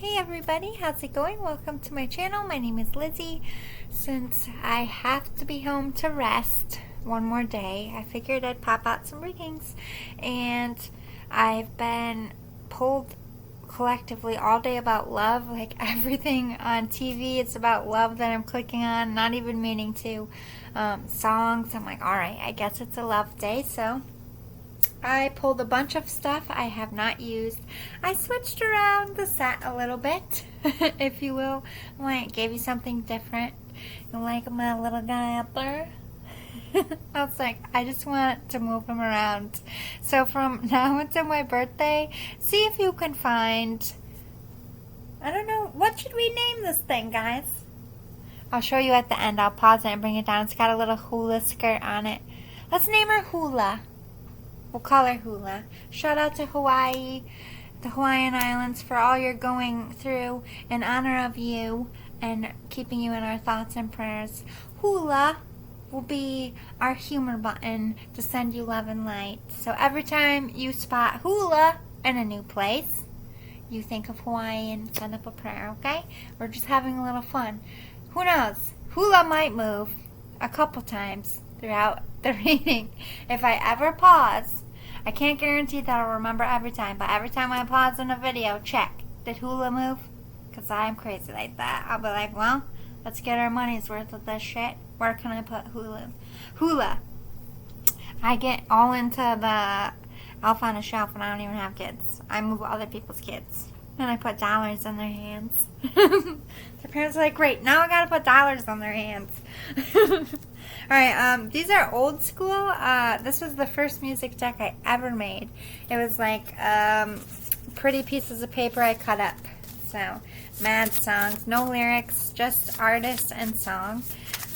Hey everybody, how's it going? Welcome to my channel. My name is Lizzie. Since I have to be home to rest one more day, I figured I'd pop out some readings. And I've been pulled collectively all day about love. Like everything on TV, it's about love that I'm clicking on, not even meaning to. Songs, I'm like, alright, I guess it's a love day, so I pulled a bunch of stuff I have not used. I switched around the set a little bit, if you will. Like, gave you something different. You like my little guy up there? I was like, I just want to move him around. So from now until my birthday, see if you can find, I don't know, what should we name this thing, guys? I'll show you at the end. I'll pause it and bring it down. It's got a little hula skirt on it. Let's name her Hula. We'll call her Hula. Shout out to Hawaii, the Hawaiian Islands, for all you're going through in honor of you and keeping you in our thoughts and prayers. Hula will be our humor button to send you love and light. So every time you spot Hula in a new place, you think of Hawaii and send up a prayer, okay? We're just having a little fun. Who knows? Hula might move a couple times throughout the reading. If I ever pause, I can't guarantee that I'll remember every time, but every time I pause in a video, check, did Hula move? Because I'm crazy like that. I'll be like, well, let's get our money's worth of this shit. Where can I put Hula? I get all into the elf on a shelf and I don't even have kids. I move other people's kids. And I put dollars in their hands. Their parents are like, great, now I gotta put dollars on their hands. Alright, these are old school. This was the first music deck I ever made. It was like pretty pieces of paper I cut up. So, mad songs, no lyrics, just artist and song.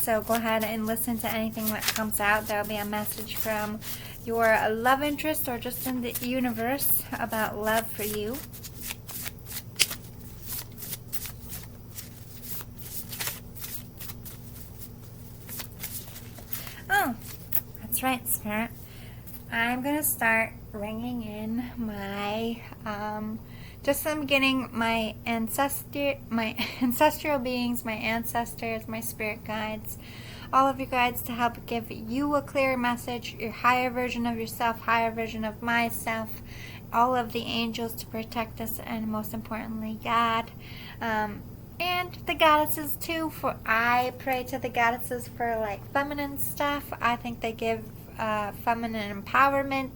So go ahead and listen to anything that comes out. There'll be a message from your love interest or just in the universe about love for you. Oh, that's right, Spirit. I'm going to start ringing in my, just in the beginning, my ancestral beings, my ancestors, my spirit guides, all of your guides to help give you a clear message, your higher version of yourself, higher version of myself, all of the angels to protect us, and most importantly, God. And the goddesses too, for I pray to the goddesses for like feminine stuff. I think they give feminine empowerment,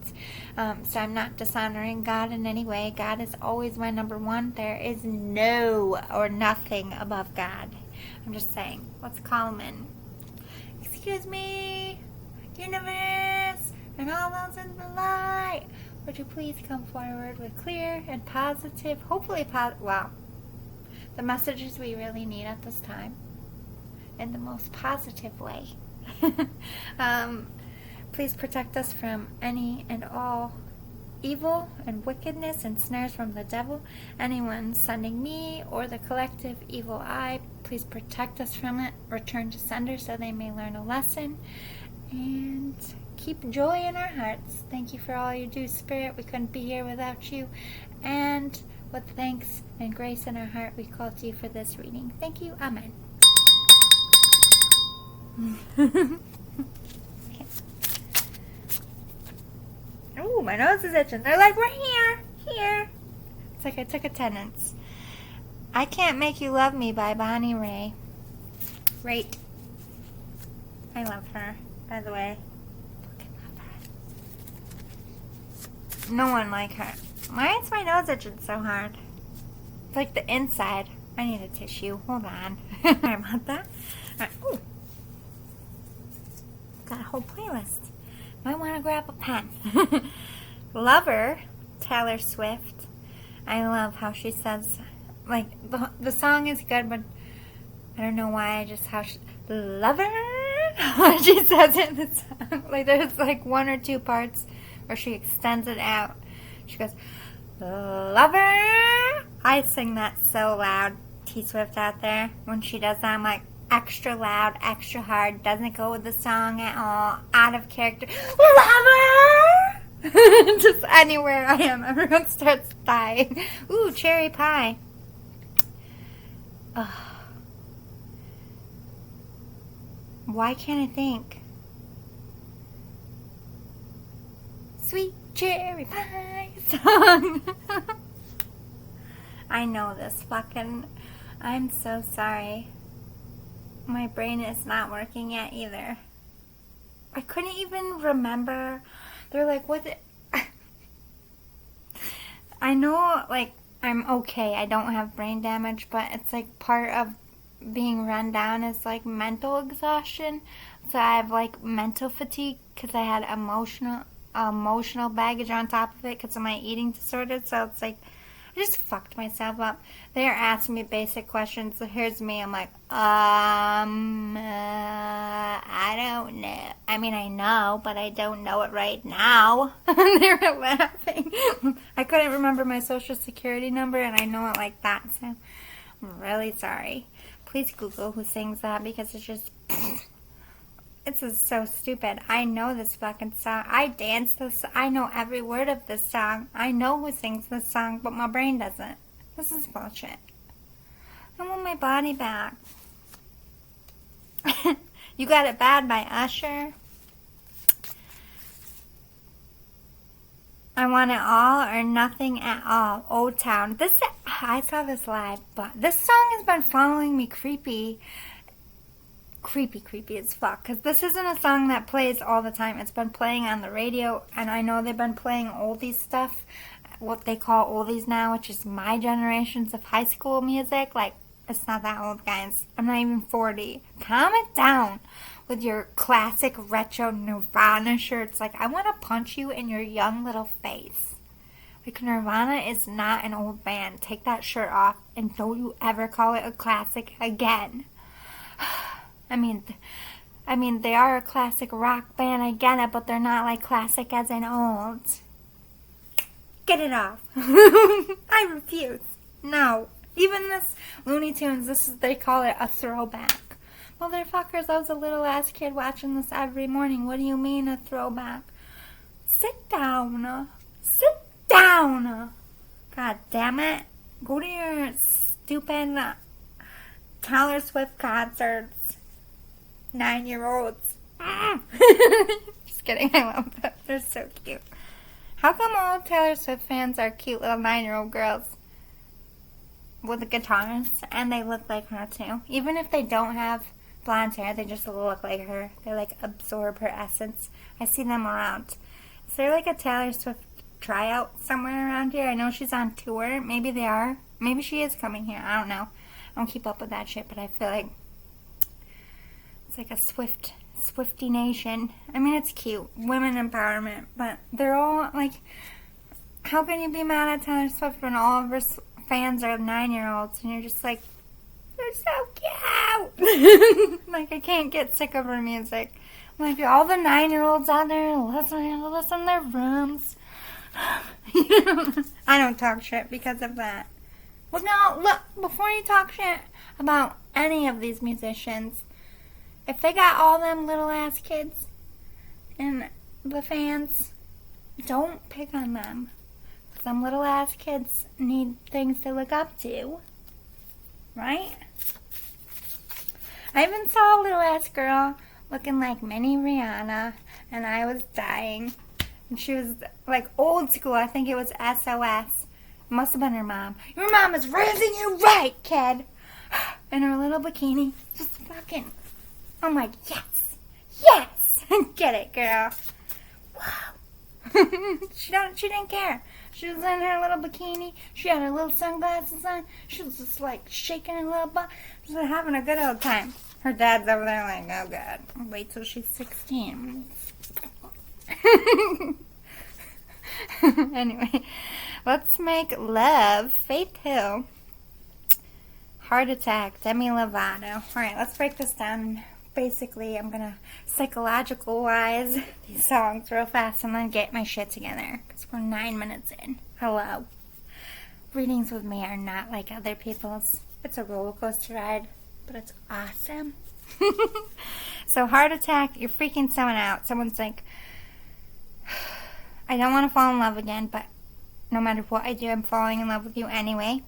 so I'm not dishonoring God in any way. God is always my number one. There is no or nothing above God. I'm just saying, let's call him in. Excuse me, universe, and all those in the light, would you please come forward with clear and positive, hopefully wow, the messages we really need at this time in the most positive way. Please protect us from any and all evil and wickedness and snares from the devil. Anyone sending me or the collective evil eye, please protect us from it. Return to sender so they may learn a lesson. And keep joy in our hearts. Thank you for all you do, Spirit. We couldn't be here without you. And with thanks and grace in our heart, we call to you for this reading. Thank you. Amen. Okay. Oh, my nose is itching. They're like, we're here. It's like I took attendance. I Can't Make You Love Me by Bonnie Raitt. Great. I love her, by the way. Fucking love her. No one like her. Why is my nose itching so hard? It's like the inside. I need a tissue. Hold on. Sorry about that. Right. Ooh. Got a whole playlist. Might want to grab a pen. Lover, Taylor Swift. I love how she says, like, the song is good, but I don't know why. Lover. She says it in the song. Like, there's like one or two parts where she extends it out. She goes, lover. I sing that so loud. T Swift out there. When she does that, I'm like, extra loud, extra hard. Doesn't go with the song at all. Out of character. Lover. Just anywhere I am, everyone starts dying. Ooh, cherry pie. Ugh. Why can't I think? Sweet cherry pie song. I know this fucking... I'm so sorry. My brain is not working yet either. I couldn't even remember. They're like, what the... I know, like, I'm okay. I don't have brain damage, but it's like part of being run down is like mental exhaustion. So I have like mental fatigue because I had emotional baggage on top of it because of my eating disorder. So it's like I just fucked myself up. They're asking me basic questions. So here's me. I'm like, I don't know. I mean, I know, but I don't know it right now. They were laughing. I couldn't remember my social security number, and I know it like that. So I'm really sorry. Please Google who sings that because it's just... This is so stupid. I know this fucking song. I dance this. I know every word of this song. I know who sings this song, but my brain doesn't. This is bullshit. I want my body back. You Got It Bad by Usher. I Want It All or Nothing at All. Old Town. I saw this live, but this song has been following me creepy as fuck, because this isn't a song that plays all the time. It's been playing on the radio, and I know they've been playing oldies stuff, what they call oldies now, which is my generations of high school music. Like, it's not that old, guys. I'm not even 40. Calm it down with your classic retro Nirvana shirts. Like, I want to punch you in your young little face. Like, Nirvana is not an old band. Take that shirt off, and don't you ever call it a classic again. I mean, they are a classic rock band, I get it, but they're not like classic as in old. Get it off. I refuse. No. Even this Looney Tunes, they call it a throwback. Motherfuckers, I was a little ass kid watching this every morning. What do you mean a throwback? Sit down. Sit down. God damn it. Go to your stupid Taylor Swift concerts. 9-year-olds. Just kidding, I love them. They're so cute. How come all Taylor Swift fans are cute little 9-year-old girls with the guitars, and they look like her too? Even if they don't have blonde hair, they just look like her. They like absorb her essence. I see them around. Is there like a Taylor Swift tryout somewhere around here? I know she's on tour. Maybe they are. Maybe she is coming here. I don't know. I don't keep up with that shit, but I feel like it's like a Swiftie nation. I mean, it's cute. Women empowerment. But they're all, like, how can you be mad at Taylor Swift when all of her fans are 9-year-olds? And you're just like, they're so cute. Like, I can't get sick of her music. Like, all the 9-year-olds out there listen to their rooms. I don't talk shit because of that. Well, no, look, before you talk shit about any of these musicians, if they got all them little ass kids and the fans, don't pick on them. Some little ass kids need things to look up to. Right? I even saw a little ass girl looking like mini Rihanna, and I was dying. And she was like old school. I think it was SOS. Must have been her mom. Your mom is raising you right, kid. In her little bikini. Just fucking... I'm like, yes. Yes. Get it, girl. Wow. She didn't care. She was in her little bikini. She had her little sunglasses on. She was just like shaking her little butt. She was having a good old time. Her dad's over there like, oh God, wait till she's 16. Anyway, let's make love. Faith Hill. Heart Attack, Demi Lovato. Alright, let's break this down. Basically, I'm gonna psychological-wise these songs real fast and then get my shit together. Because we're 9 minutes in. Hello. Readings with me are not like other people's. It's a roller coaster ride, but it's awesome. So, Heart Attack, you're freaking someone out. Someone's like, I don't want to fall in love again, but no matter what I do, I'm falling in love with you anyway.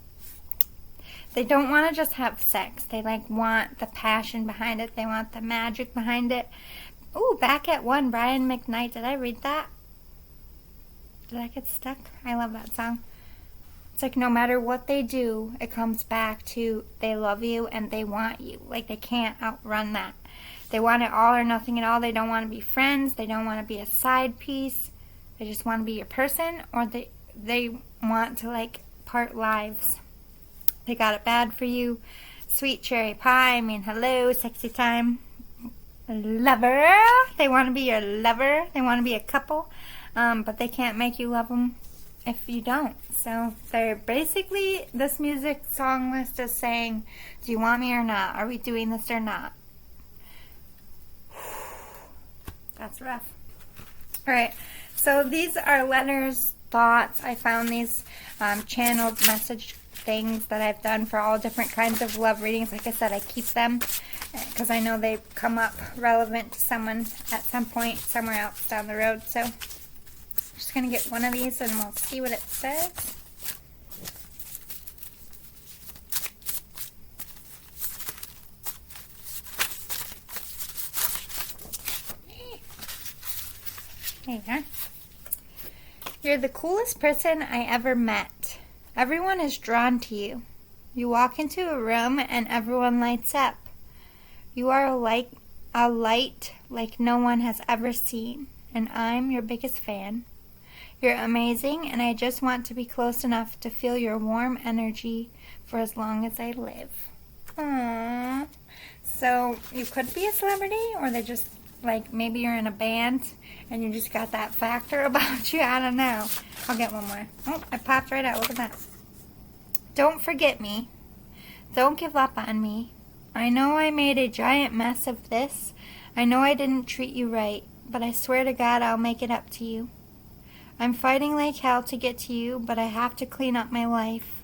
They don't want to just have sex. They like want the passion behind it. They want the magic behind it. Ooh, Back at One, Brian McKnight. Did I read that? Did I get stuck? I love that song. It's like no matter what they do, it comes back to they love you and they want you. Like they can't outrun that. They want it all or nothing at all. They don't want to be friends. They don't want to be a side piece. They just want to be your person, or they want to like part lives. They got it bad for you. Sweet cherry pie. I mean, hello, sexy time. Lover. They want to be your lover. They want to be a couple, but they can't make you love them if you don't. So they're basically, this music song list is saying, do you want me or not? Are we doing this or not? That's rough. All right, so these are letters, thoughts. I found these channeled message things that I've done for all different kinds of love readings. Like I said, I keep them because I know they come up relevant to someone at some point somewhere else down the road. So I'm just going to get one of these and we'll see what it says. There you are. You're the coolest person I ever met. Everyone is drawn to you. You walk into a room and everyone lights up. You are a light like no one has ever seen, and I'm your biggest fan. You're amazing, and I just want to be close enough to feel your warm energy for as long as I live. Aww. So you could be a celebrity, or they just, like, maybe you're in a band and you just got that factor about you. I don't know. I'll get one more. Oh, I popped right out. Look at that. Don't forget me. Don't give up on me. I know I made a giant mess of this. I know I didn't treat you right, but I swear to God I'll make it up to you. I'm fighting like hell to get to you, but I have to clean up my life,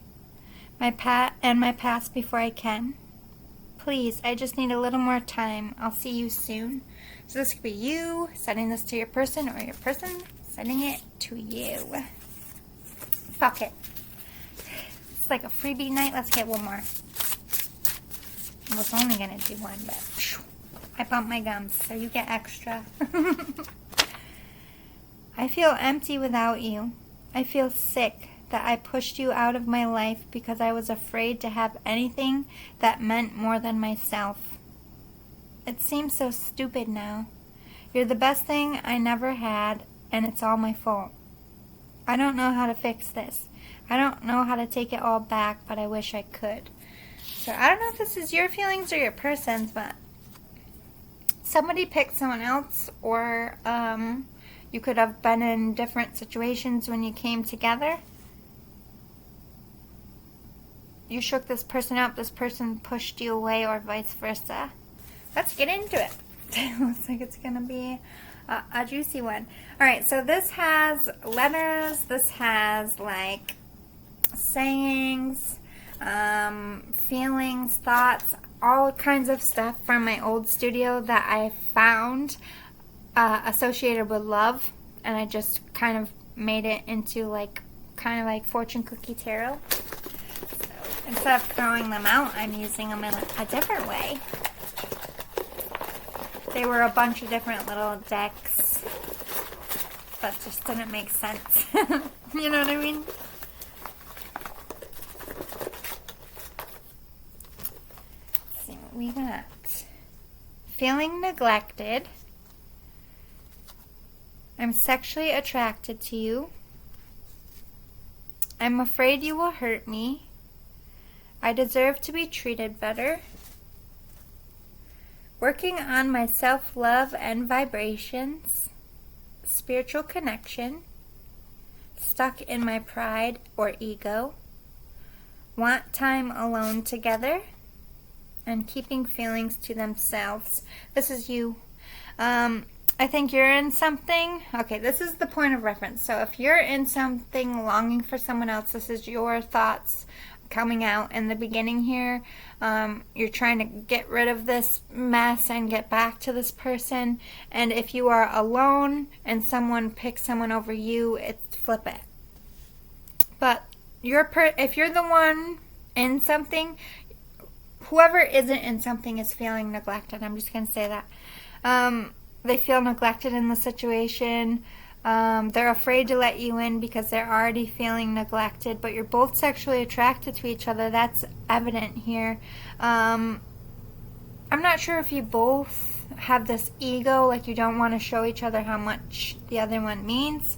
my past before I can. Please, I just need a little more time. I'll see you soon. So this could be you sending this to your person, or your person sending it to you. Fuck it. It's like a freebie night. Let's get one more. I was only going to do one, but I bumped my gums, so you get extra. I feel empty without you. I feel sick that I pushed you out of my life because I was afraid to have anything that meant more than myself. It seems so stupid now. You're the best thing I never had, and it's all my fault. I don't know how to fix this. I don't know how to take it all back, but I wish I could. So I don't know if this is your feelings or your person's, but somebody picked someone else, or you could have been in different situations when you came together. You shook this person up, this person pushed you away, or vice versa. Let's get into it. Looks like it's going to be a juicy one. Alright, so this has letters, this has like sayings, feelings, thoughts, all kinds of stuff from my old studio that I found associated with love, and I just kind of made it into like kind of like fortune cookie tarot. So instead of throwing them out, I'm using them in a different way. They were a bunch of different little decks that just didn't make sense. You know what I mean? Let's see what we got. Feeling neglected. I'm sexually attracted to you. I'm afraid you will hurt me. I deserve to be treated better. Working on my self-love and vibrations. Spiritual connection. Stuck in my pride or ego. Want time alone together. And keeping feelings to themselves. This is you. I think you're in something. Okay, this is the point of reference. So if you're in something longing for someone else, this is your thoughts coming out in the beginning here. You're trying to get rid of this mess and get back to this person. And if you are alone and someone picks someone over you, it's flip it. But if you're the one in something, whoever isn't in something is feeling neglected. I'm just going to say that. They feel neglected in the situation. They're afraid to let you in because they're already feeling neglected, but you're both sexually attracted to each other. That's evident here. I'm not sure if you both have this ego, like you don't want to show each other how much the other one means.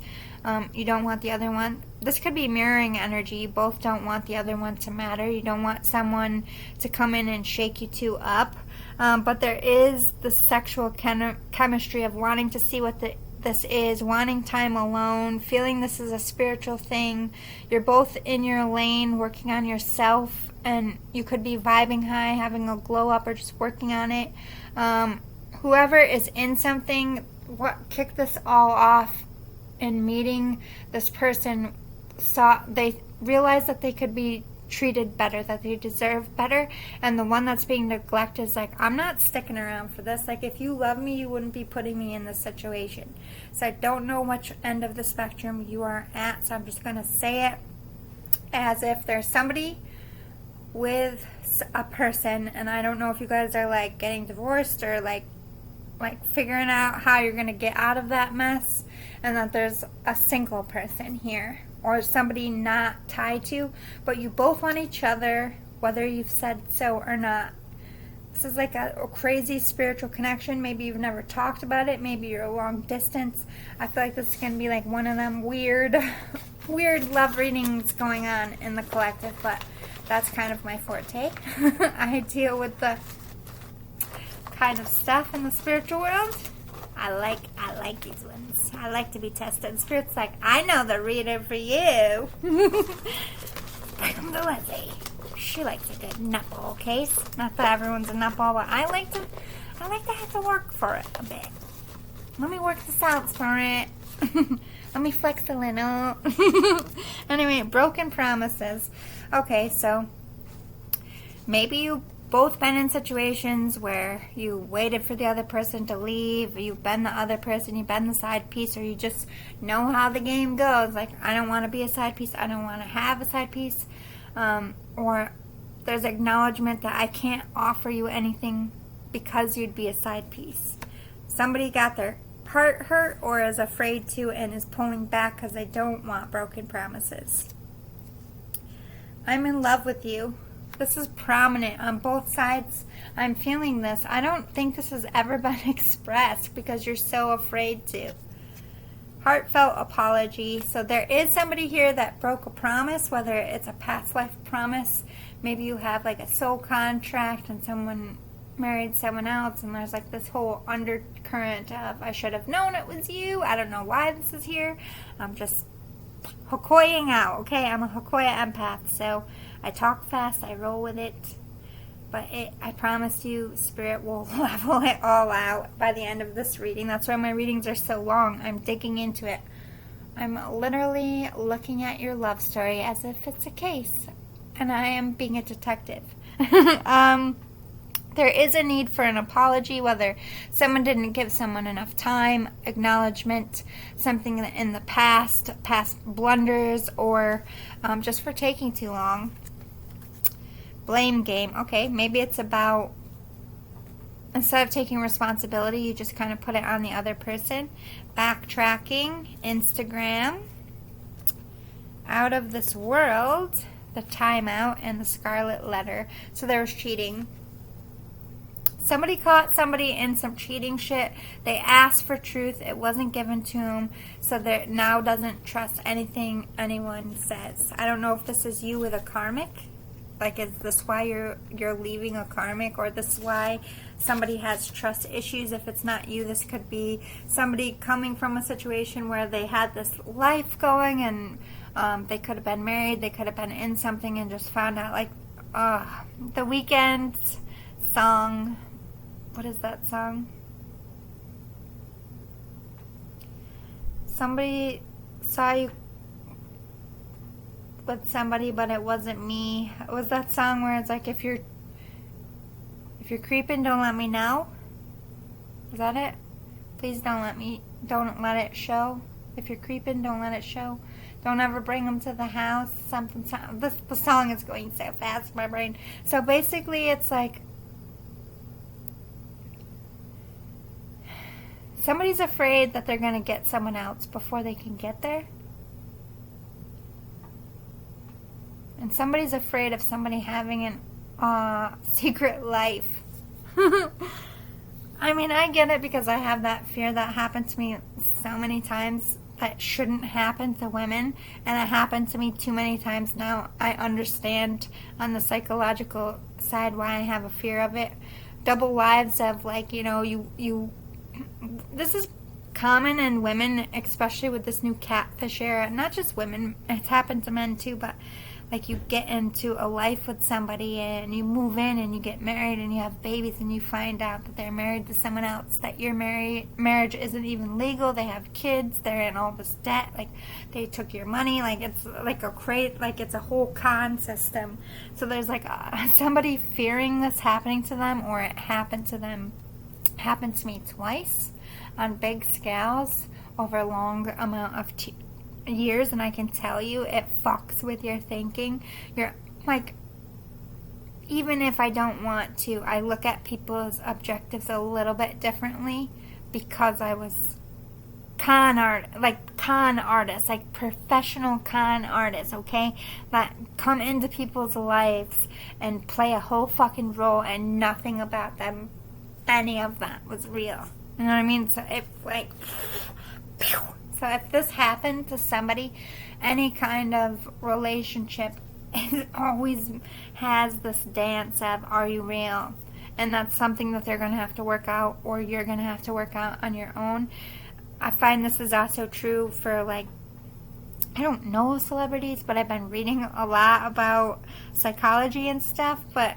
You don't want the other one. This could be mirroring energy. You both don't want the other one to matter. You don't want someone to come in and shake you two up. But there is the sexual chemistry of wanting to see what this is, wanting time alone, feeling this is a spiritual thing. You're both in your lane, working on yourself, and you could be vibing high, having a glow up, or just working on it. Whoever is in something, what kicked this all off in meeting this person, they realized that they could be treated better, that they deserve better, and the one that's being neglected is like, I'm not sticking around for this. Like, if you love me, you wouldn't be putting me in this situation. So I don't know which end of the spectrum you are at, so I'm just going to say it as if there's somebody with a person, and I don't know if you guys are like getting divorced or like figuring out how you're going to get out of that mess, and that there's a single person here or somebody not tied to, but you both want each other, whether you've said so or not. This is like a crazy spiritual connection. Maybe you've never talked about it. Maybe you're a long distance. I feel like this is going to be like one of them weird love readings going on in the collective, but that's kind of my forte. I deal with the kind of stuff in the spiritual world. I like these ones. I like to be tested. Spirit's like, I know the reader for you. Welcome to Lizzie. She likes a good nutball case. Not that everyone's a nutball, but I like to have to work for it a bit. Let me work this out, Spirit. Let me flex a little. Anyway, broken promises. Okay, so maybe you both been in situations where you waited for the other person to leave, you've been the other person, you've been the side piece, or you just know how the game goes. Like, I don't want to be a side piece, I don't want to have a side piece. Or there's acknowledgement that I can't offer you anything because you'd be a side piece. Somebody got their heart hurt or is afraid to and is pulling back because they don't want broken promises. I'm in love with you. This is prominent on both sides. I'm feeling this. I don't think this has ever been expressed because you're so afraid to. Heartfelt apology. So there is somebody here that broke a promise, whether it's a past life promise. Maybe you have like a soul contract and someone married someone else and there's like this whole undercurrent of I should have known it was you. I don't know why this is here. I'm just Hokoying out, okay? I'm a Hokoya empath, so I talk fast, I roll with it. But I promise you, Spirit will level it all out by the end of this reading. That's why my readings are so long. I'm digging into it. I'm literally looking at your love story as if it's a case. And I am being a detective. There is a need for an apology, whether someone didn't give someone enough time, acknowledgement, something in the past blunders, or just for taking too long. Blame game. Okay, maybe it's about, instead of taking responsibility, you just kind of put it on the other person. Backtracking, Instagram, out of this world, the timeout, and the scarlet letter. So there was cheating. Somebody caught somebody in some cheating shit. They asked for truth. It wasn't given to them. So they now doesn't trust anything anyone says. I don't know if this is you with a karmic. Like, is this why you're leaving a karmic? Or this is why somebody has trust issues? If it's not you, this could be somebody coming from a situation where they had this life going and they could have been married. They could have been in something and just found out, like, The Weeknd song. What is that song? Somebody saw you with somebody, but it wasn't me. It was that song where it's like, if you're creeping, don't let me know. Is that it? Please don't let it show. If you're creeping, don't let it show. Don't ever bring them to the house. The song is going so fast in my brain. So basically it's like somebody's afraid that they're going to get someone else before they can get there. And somebody's afraid of somebody having an secret life. I mean, I get it because I have that fear that happened to me so many times that shouldn't happen to women. And it happened to me too many times now. I understand on the psychological side why I have a fear of it. Double lives of like, this is common in women, especially with this new catfish era. Not just women, it's happened to men too, but like you get into a life with somebody and you move in and you get married and you have babies and you find out that they're married to someone else, that your marriage isn't even legal, they have kids, they're in all this debt, like they took your money, like it's like it's a whole con system. So there's like somebody fearing this happening to them, or it happened to them. Happened to me twice on big scales over a long amount of years, and I can tell you it fucks with your thinking. You're like, even if I don't want to, I look at people's objectives a little bit differently because I was con artists, like professional con artists, okay, that come into people's lives and play a whole fucking role and nothing about them, any of that was real. You know what I mean? So if this happened to somebody, any kind of relationship, it always has this dance of, are you real? And that's something that they're going to have to work out, or you're going to have to work out on your own. I find this is also true for, like, I don't know celebrities, but I've been reading a lot about psychology and stuff, but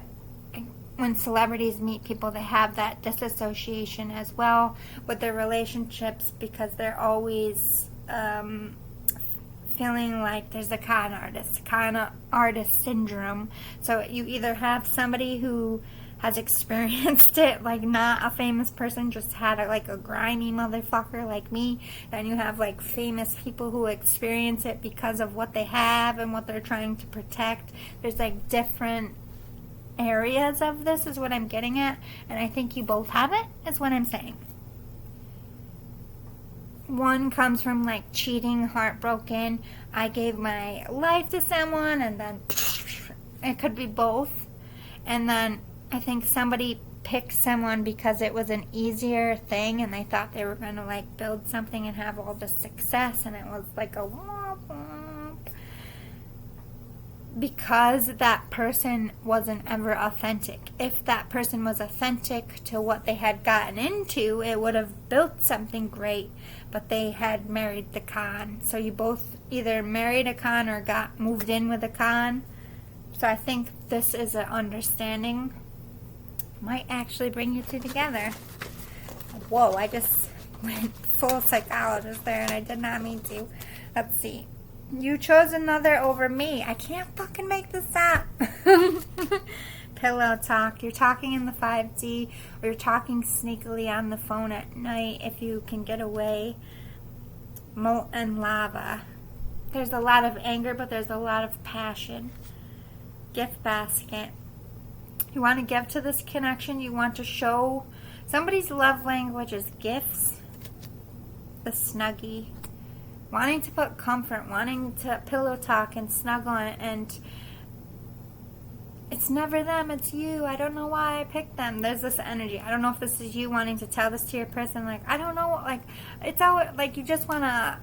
when celebrities meet people, they have that disassociation as well with their relationships because they're always feeling like there's a con artist syndrome. So you either have somebody who has experienced it, like not a famous person, just had a grimy motherfucker like me, then you have like famous people who experience it because of what they have and what they're trying to protect. There's like different areas of this is what I'm getting at, and I think you both have it, is what I'm saying. One comes from like cheating, heartbroken, I gave my life to someone, and then it could be both. And then I think somebody picked someone because it was an easier thing and they thought they were going to like build something and have all this success, and it was like a womp womp. Because that person wasn't ever authentic. If that person was authentic to what they had gotten into, it would have built something great, but they had married the con. So you both either married a con or got moved in with a con. So I think this is an understanding. Might actually bring you two together. Whoa, I just went full psychologist there and I did not mean to. Let's see. You chose another over me. I can't fucking make this up. Pillow talk. You're talking in the 5D, or you're talking sneakily on the phone at night if you can get away. Molten lava. There's a lot of anger, but there's a lot of passion. Gift basket. You want to give to this connection. You want to show somebody's love language is gifts. The Snuggie. Wanting to put comfort, wanting to pillow talk and snuggle, and it's never them, it's you. I don't know why I picked them. There's this energy. I don't know if this is you wanting to tell this to your person. Like, I don't know. Like, it's all like you just want to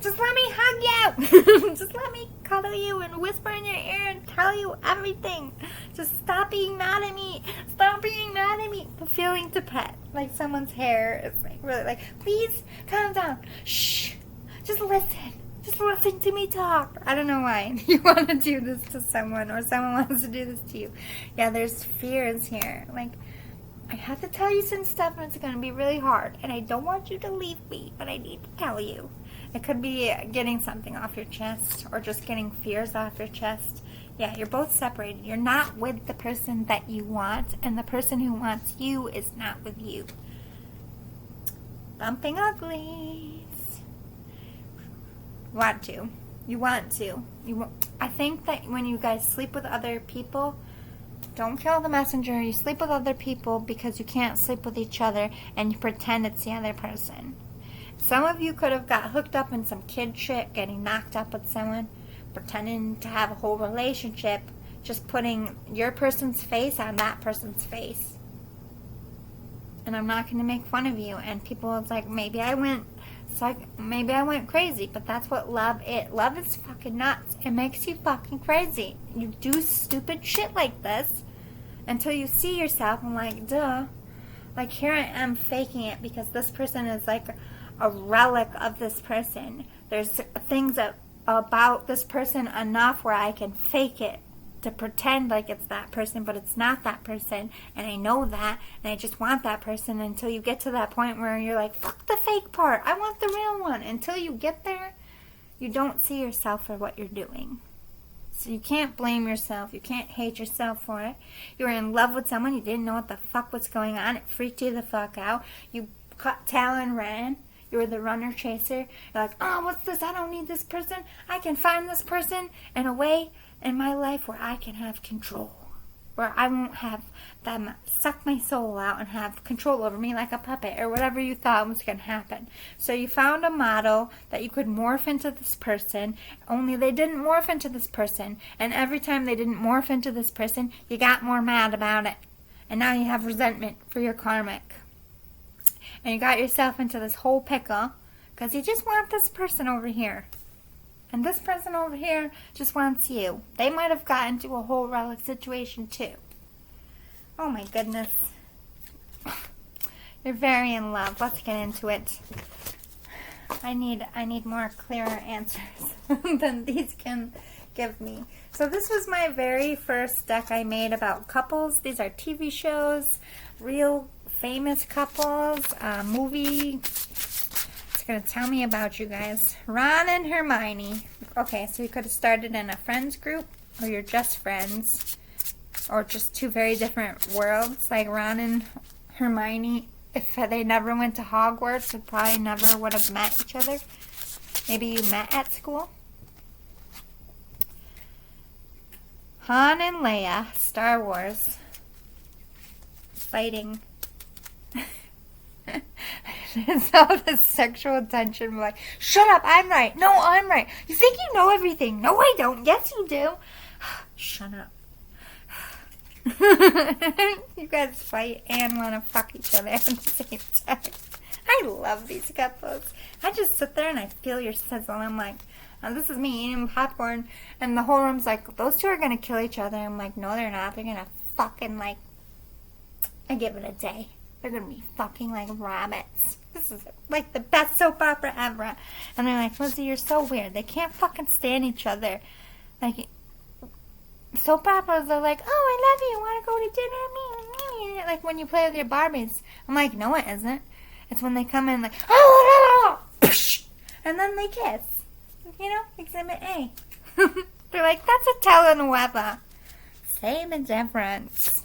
just let me hug you. Just let me cuddle you and whisper in your ear and tell you everything. Just stop being mad at me. Stop being mad at me. The feeling to pet. Like someone's hair. It's like really like, please calm down. Shh. Just listen. Just listen to me talk. I don't know why you want to do this to someone or someone wants to do this to you. Yeah, there's fears here. Like, I have to tell you some stuff and it's going to be really hard. And I don't want you to leave me, but I need to tell you. It could be getting something off your chest or just getting fears off your chest. Yeah, you're both separated. You're not with the person that you want, and the person who wants you is not with you. Bumping uglies. want to. You want to. I think that when you guys sleep with other people, don't kill the messenger. You sleep with other people because you can't sleep with each other and you pretend it's the other person. Some of you could have got hooked up in some kid shit, getting knocked up with someone, pretending to have a whole relationship, just putting your person's face on that person's face. And I'm not going to make fun of you. And people was like, maybe I went crazy, but that's what love is. Love is fucking nuts. It makes you fucking crazy. You do stupid shit like this until you see yourself and like, duh. Like, here I am faking it because this person is like a relic of this person. There's things about this person enough where I can fake it to pretend like it's that person, but it's not that person, and I know that, and I just want that person until you get to that point where you're like, fuck the fake part, I want the real one. Until you get there, you don't see yourself for what you're doing. So you can't blame yourself, you can't hate yourself for it. You were in love with someone, you didn't know what the fuck was going on, it freaked you the fuck out, you cut tail and ran. You were the runner chaser. You're like, oh, what's this? I don't need this person. I can find this person in a way in my life where I can have control. Where I won't have them suck my soul out and have control over me like a puppet or whatever you thought was going to happen. So you found a model that you could morph into this person, only they didn't morph into this person. And every time they didn't morph into this person, you got more mad about it. And now you have resentment for your karmic. And you got yourself into this whole pickle because you just want this person over here. And this person over here just wants you. They might have gotten into a whole relic situation too. Oh my goodness. You're very in love. Let's get into it. I need more clearer answers than these can give me. So this was my very first deck I made about couples. These are TV shows, real famous couples, movie. It's going to tell me about you guys. Ron and Hermione. Okay, so you could have started in a friends group, or you're just friends, or just two very different worlds. Like Ron and Hermione, if they never went to Hogwarts, they probably never would have met each other. Maybe you met at school. Han and Leia, Star Wars, fighting. It's all this sexual tension. We're like, shut up, I'm right. No, I'm right. You think you know everything. No, I don't. Yes, you do. Shut up. You guys fight and want to fuck each other at the same time. I love these couples. I just sit there and I feel your sizzle. I'm like, oh, this is me eating popcorn. And the whole room's like, those two are going to kill each other. I'm like, no, they're not. They're going to fucking like, I give it a day. They're going to be fucking like rabbits. This is like the best soap opera ever. And they're like, Lizzie, you're so weird. They can't fucking stand each other. Like, soap operas are like, oh, I love you. Want to go to dinner? Like when you play with your Barbies. I'm like, no, it isn't. It's when they come in like, oh, and then they kiss. You know, Exhibit A. They're like, that's a telenovela. Same difference.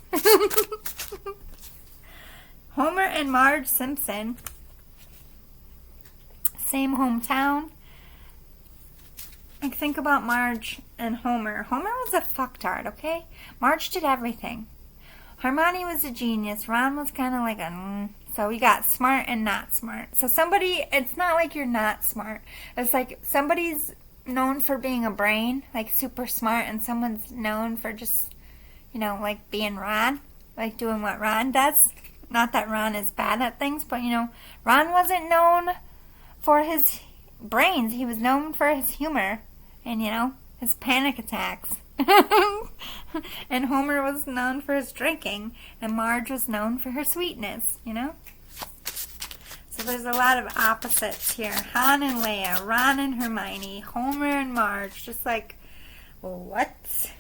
Homer and Marge Simpson. Same hometown. Like, think about Marge and Homer. Homer was a fucktard, okay? Marge did everything. Hermione was a genius. Ron was kind of like a... So we got smart and not smart. So somebody... It's not like you're not smart. It's like somebody's known for being a brain, like super smart, and someone's known for just, you know, like being Ron. Like doing what Ron does. Not that Ron is bad at things, but, you know, Ron wasn't known for his brains. He was known for his humor and, you know, his panic attacks. And Homer was known for his drinking, and Marge was known for her sweetness, you know? So there's a lot of opposites here. Han and Leia, Ron and Hermione, Homer and Marge. Just like, what?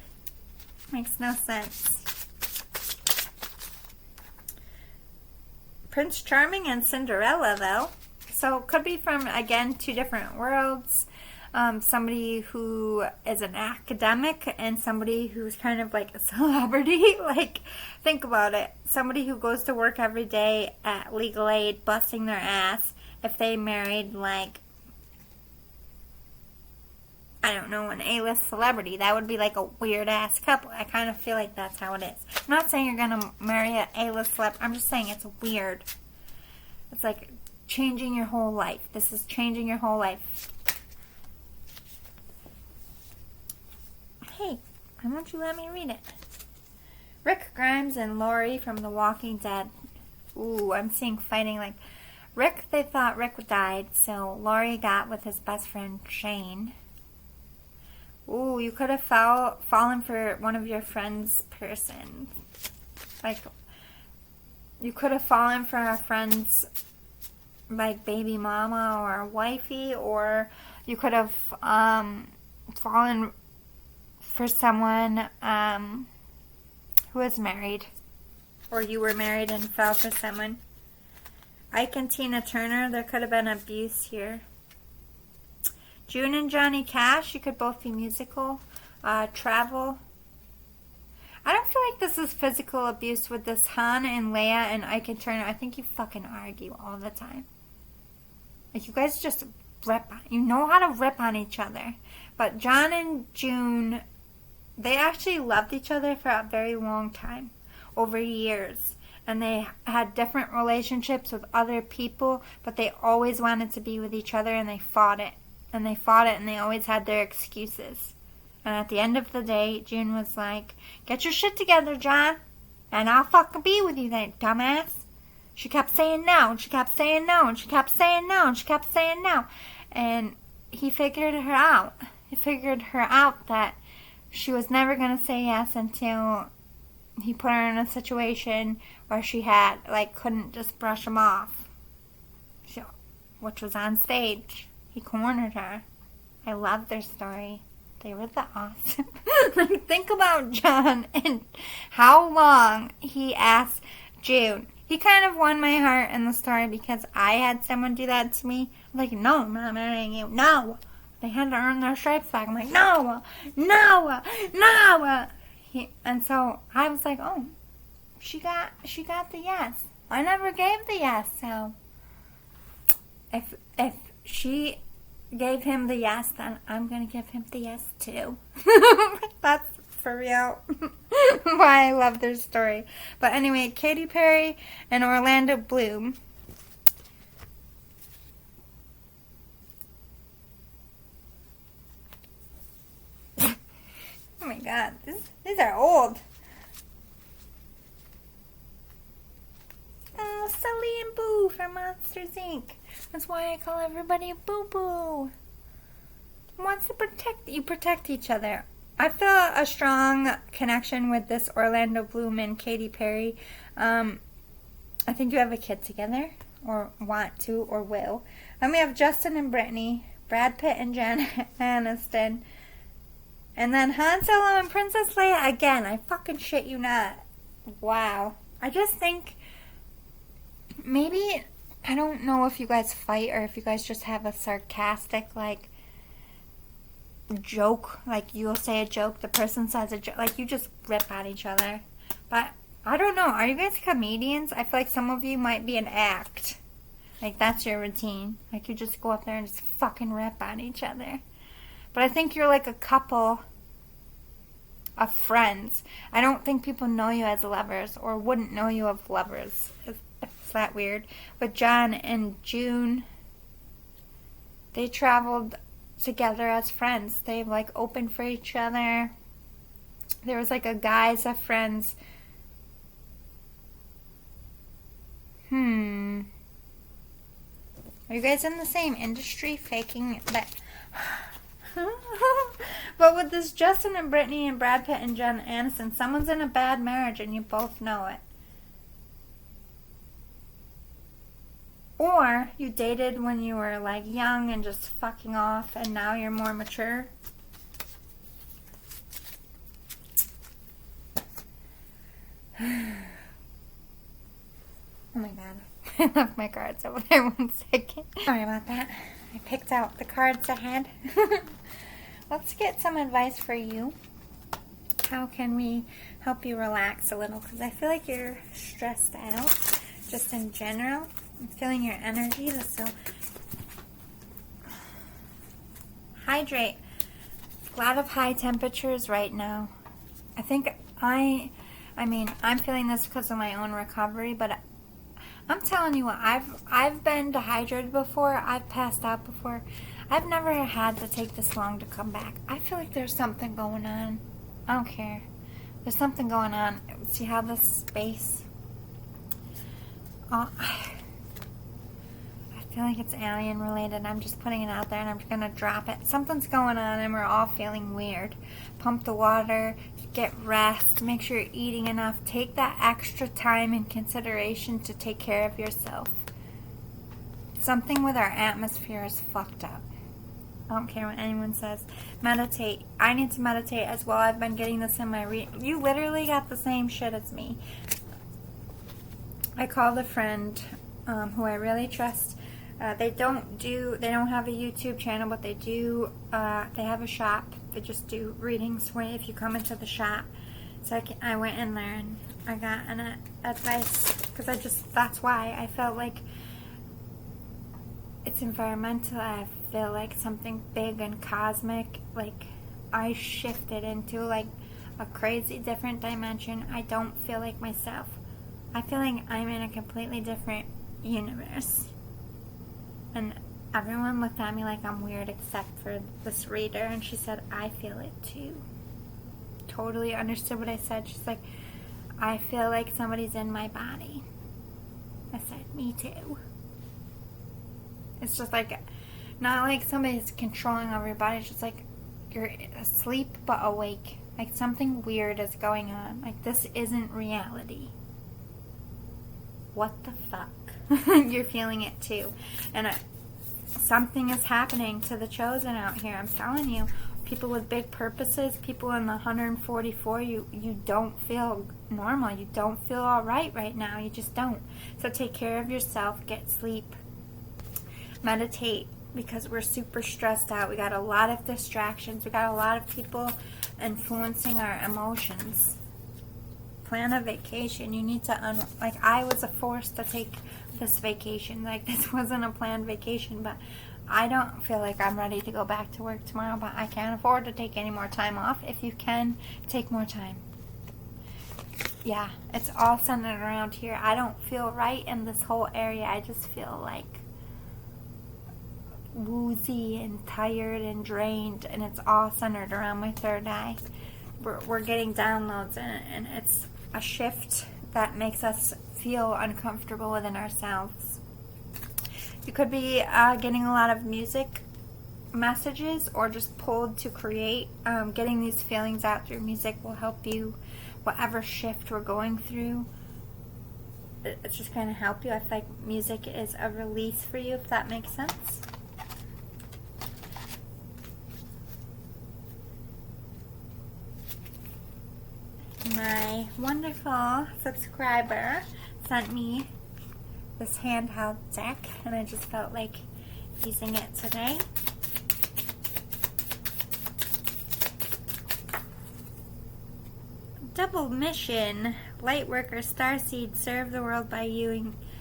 Makes no sense. Prince Charming and Cinderella, though. So it could be from, again, two different worlds. Somebody who is an academic and somebody who's kind of like a celebrity. Like, think about it. Somebody who goes to work every day at Legal Aid busting their ass. If they married, like, I don't know, an A-list celebrity. That would be like a weird-ass couple. I kind of feel like that's how it is. I'm not saying you're going to marry an A-list celeb. I'm just saying it's weird. It's like changing your whole life. This is changing your whole life. Hey, why don't you let me read it? Rick Grimes and Lori from The Walking Dead. Ooh, I'm seeing fighting like... Rick, they thought Rick died, so Lori got with his best friend, Shane. Ooh, you could have fallen for one of your friend's person. Like, you could have fallen for a friend's, like, baby mama or wifey, or you could have fallen for someone who is married, or you were married and fell for someone. Ike and Tina Turner, there could have been abuse here. June and Johnny Cash, you could both be musical. Travel. I don't feel like this is physical abuse with this Han and Leia and Ike and Turner. I think you fucking argue all the time. Like, you guys just rip on, you know how to rip on each other. But John and June, they actually loved each other for a very long time. Over years. And they had different relationships with other people, but they always wanted to be with each other, and they fought it. And they fought it, and they always had their excuses. And at the end of the day, June was like, get your shit together, John, and I'll fucking be with you then, dumbass. She kept saying no, and she kept saying no, and she kept saying no, and she kept saying no. And he figured her out. He figured her out that she was never going to say yes until he put her in a situation where she had, like, couldn't just brush him off. So, which was on stage. He cornered her. I love their story. They were the awesome. Like, think about John and how long he asked June. He kind of won my heart in the story because I had someone do that to me. I'm like, no, I'm not marrying you. No. They had to earn their stripes back. I'm like, no, no, no. And so I was like, oh, she got the yes. I never gave the yes, so if she gave him the yes, then I'm gonna give him the yes too. That's for real. Why I love their story. But anyway, Katy Perry and Orlando Bloom. Oh my god, these are old. Oh, Sully and Boo from Monsters, Inc. That's why I call everybody a boo-boo. Wants to protect each other. I feel a strong connection with this Orlando Bloom and Katy Perry. I think you have a kid together, or want to, or will. And we have Justin and Brittany, Brad Pitt and Jen Aniston, and then Han Solo and Princess Leia again. I fucking shit you not. Wow. I just think maybe, I don't know if you guys fight or if you guys just have a sarcastic, like, joke. Like, you'll say a joke, the person says a joke. Like, you just rip at each other. But, I don't know. Are you guys comedians? I feel like some of you might be an act. Like, that's your routine. Like, you just go up there and just fucking rip at each other. But I think you're like a couple of friends. I don't think people know you as lovers or wouldn't know you as lovers. It's that weird. But John and June, they traveled together as friends. They like opened for each other. There was like a guise of friends. Are you guys in the same industry faking that? But with this Justin and Brittany and Brad Pitt and Jen Aniston, someone's in a bad marriage and you both know it. Or you dated when you were like young and just fucking off and now you're more mature. Oh my god. I left my cards over there 1 second. Sorry about that. I picked out the cards I had. Let's get some advice for you. How can we help you relax a little? Because I feel like you're stressed out, just in general. I'm feeling your energy. So hydrate. A lot of high temperatures right now. I think I mean, I'm feeling this because of my own recovery, but I'm telling you what, I've been dehydrated before. I've passed out before. I've never had to take this long to come back. I feel like there's something going on. I don't care. There's something going on. See how this space? Oh, I feel like it's alien related. I'm just putting it out there and I'm just gonna drop it. Something's going on and we're all feeling weird. Pump the water, get rest, make sure you're eating enough. Take that extra time and consideration to take care of yourself. Something with our atmosphere is fucked up. I don't care what anyone says. Meditate. I need to meditate as well. I've been getting this in my You literally got the same shit as me. I called a friend who I really trust. They don't have a YouTube channel, but they do. They have a shop. They just do readings if you come into the shop. So I went in there and I got an advice because that's why I felt like it's environmental. I feel like something big and cosmic. Like I shifted into like a crazy different dimension. I don't feel like myself. I feel like I'm in a completely different universe. And everyone looked at me like I'm weird except for this reader, and she said, I feel it too. Totally understood what I said. She's like, I feel like somebody's in my body. I said, me too. It's just like, not like somebody's controlling over your body. It's just like you're asleep but awake. Like something weird is going on. Like this isn't reality. What the fuck? You're feeling it too. And something is happening to the chosen out here. I'm telling you. People with big purposes, people in the 144, you don't feel normal. You don't feel all right now. You just don't. So take care of yourself. Get sleep. Meditate, because we're super stressed out. We got a lot of distractions. We got a lot of people influencing our emotions. Plan a vacation. You need to like I was forced to take this vacation. Like this wasn't a planned vacation, but I don't feel like I'm ready to go back to work tomorrow, but I can't afford to take any more time off. If you can, take more time. Yeah, it's all centered around here. I don't feel right in this whole area. I just feel like woozy and tired and drained, and it's all centered around my third eye. We're getting downloads, and it's a shift that makes us feel uncomfortable within ourselves. You could be getting a lot of music messages or just pulled to create. Getting these feelings out through music will help you, whatever shift we're going through. It's just going to help you. I feel like music is a release for you, if that makes sense. My wonderful subscriber sent me this handheld deck, and I just felt like using it today. Double mission. Lightworker, starseed, serve the world by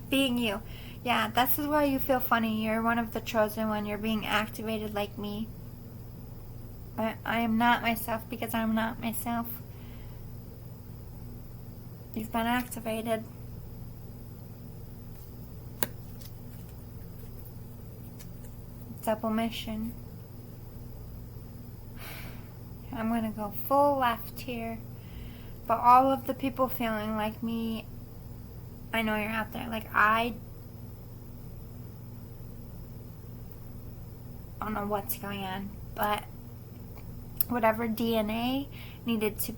being you. Yeah, this is why you feel funny. You're one of the chosen when you're being activated like me. I am not myself because I'm not myself. You've been activated. Double mission. I'm going to go full left here. But all of the people feeling like me, I know you're out there. Like, I don't know what's going on. But whatever DNA needed to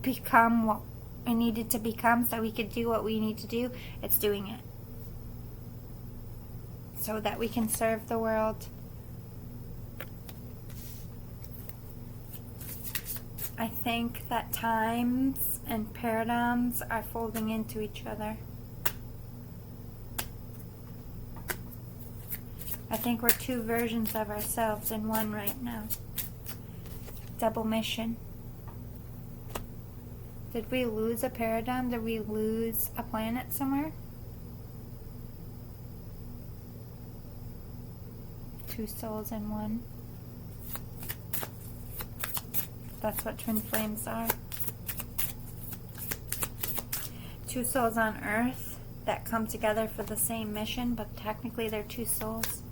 become what it needed to become so we could do what we need to do, it's doing it. So that we can serve the world. I think that times and paradigms are folding into each other. I think we're two versions of ourselves in one right now. Double mission. Did we lose a paradigm? Did we lose a planet somewhere? Two souls in one. That's what twin flames are. Two souls on earth that come together for the same mission, but technically they're two souls.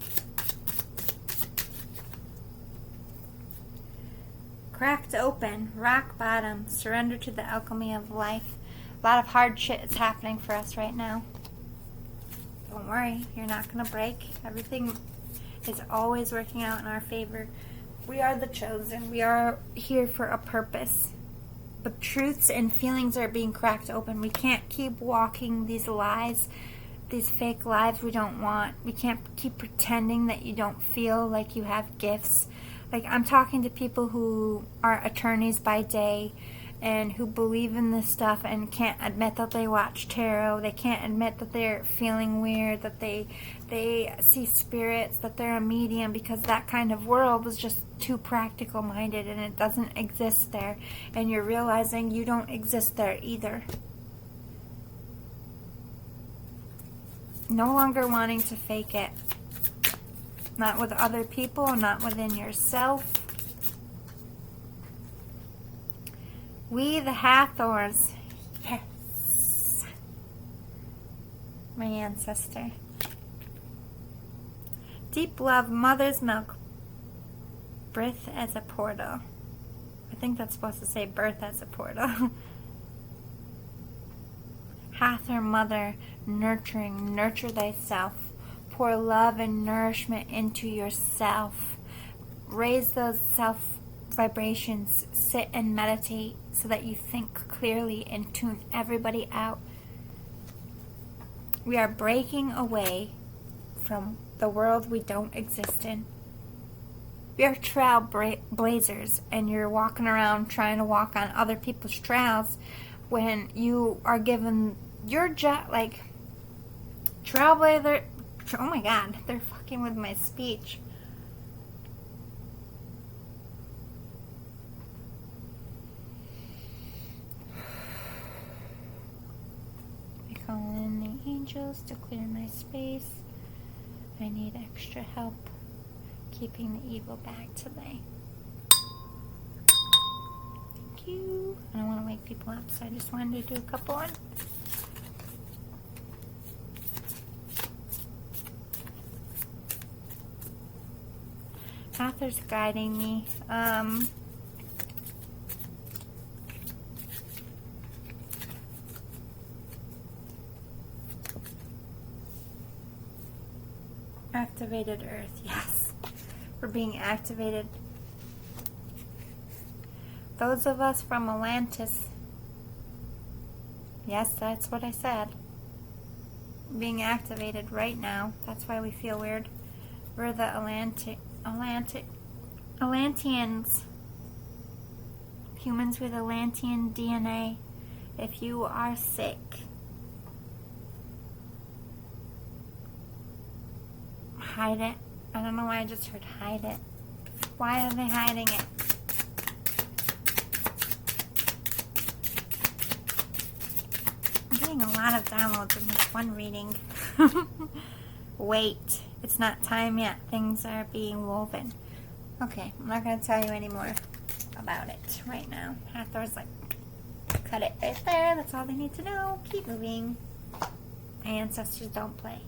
Cracked open, rock bottom, surrender to the alchemy of life. A lot of hard shit is happening for us right now. Don't worry, you're not going to break. Everything is always working out in our favor. We are the chosen. We are here for a purpose. But truths and feelings are being cracked open. We can't keep walking these lies, these fake lives we don't want. We can't keep pretending that you don't feel like you have gifts. Like, I'm talking to people who are attorneys by day and who believe in this stuff and can't admit that they watch tarot. They can't admit that they're feeling weird, that they see spirits, that they're a medium, because that kind of world is just too practical minded and it doesn't exist there. And you're realizing you don't exist there either. No longer wanting to fake it. Not with other people, not within yourself. We the Hathors. Yes. My ancestor. Deep love, mother's milk. Birth as a portal. I think that's supposed to say birth as a portal. Hathor mother, nurturing, nurture thyself. Pour love and nourishment into yourself. Raise those self vibrations. Sit and meditate so that you think clearly and tune everybody out. We are breaking away from the world we don't exist in. We are trailblazers, and you're walking around trying to walk on other people's trails when you are given your job, like, trailblazer. Oh my god, they're fucking with my speech. I call in the angels to clear my space. I need extra help keeping the evil back today. Thank you. I don't want to wake people up, so I just wanted to do a couple on. Hathor's guiding me. Activated Earth, yes. We're being activated. Those of us from Atlantis. Yes, that's what I said. Being activated right now. That's why we feel weird. We're the Atlanteans. Humans with Atlantean DNA. If you are sick, hide it. I don't know why I just heard hide it. Why are they hiding it? I'm getting a lot of downloads in this one reading. Wait. It's not time yet. Things are being woven. Okay, I'm not going to tell you anymore about it right now. Hathor's like, cut it right there. That's all they need to know. Keep moving. My ancestors don't play.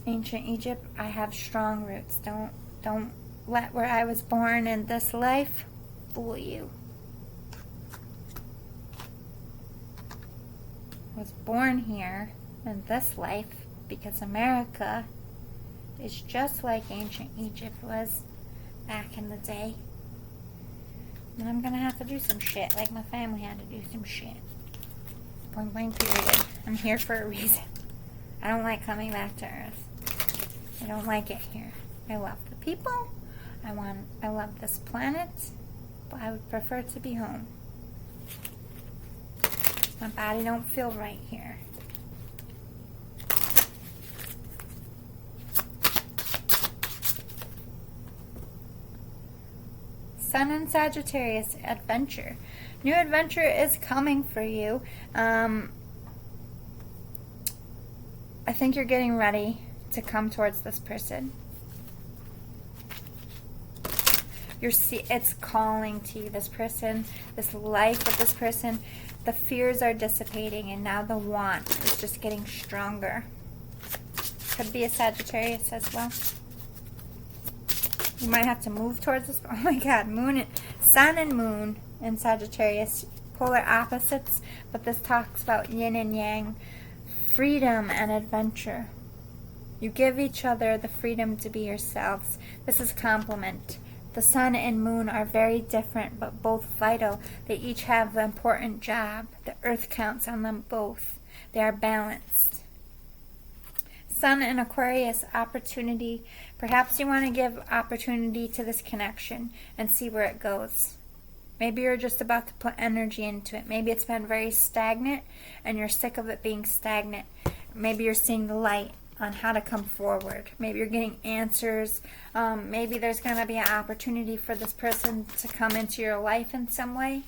Ancient Egypt, I have strong roots. Don't let where I was born in this life fool you. I was born here in this life because America is just like ancient Egypt was back in the day. And I'm gonna have to do some shit, like my family had to do some shit. Point blank period. I'm here for a reason. I don't like coming back to Earth. I don't like it here. I love the people. I love this planet, but I would prefer to be home. My body don't feel right here. Sun and Sagittarius, adventure. New adventure is coming for you. I think you're getting ready to come towards this person. It's calling to you, this person, this life with this person. The fears are dissipating, and now the want is just getting stronger. Could be a Sagittarius as well. You might have to move towards this. Oh my God, Sun and Moon in Sagittarius, polar opposites, but this talks about yin and yang, freedom and adventure. You give each other the freedom to be yourselves. This is complement. The Sun and Moon are very different, but both vital. They each have an important job. The Earth counts on them both. They are balanced. Sun in Aquarius, opportunity. Perhaps you want to give opportunity to this connection and see where it goes. Maybe you're just about to put energy into it. Maybe it's been very stagnant and you're sick of it being stagnant. Maybe you're seeing the light on how to come forward. Maybe you're getting answers. Maybe there's going to be an opportunity for this person to come into your life in some way.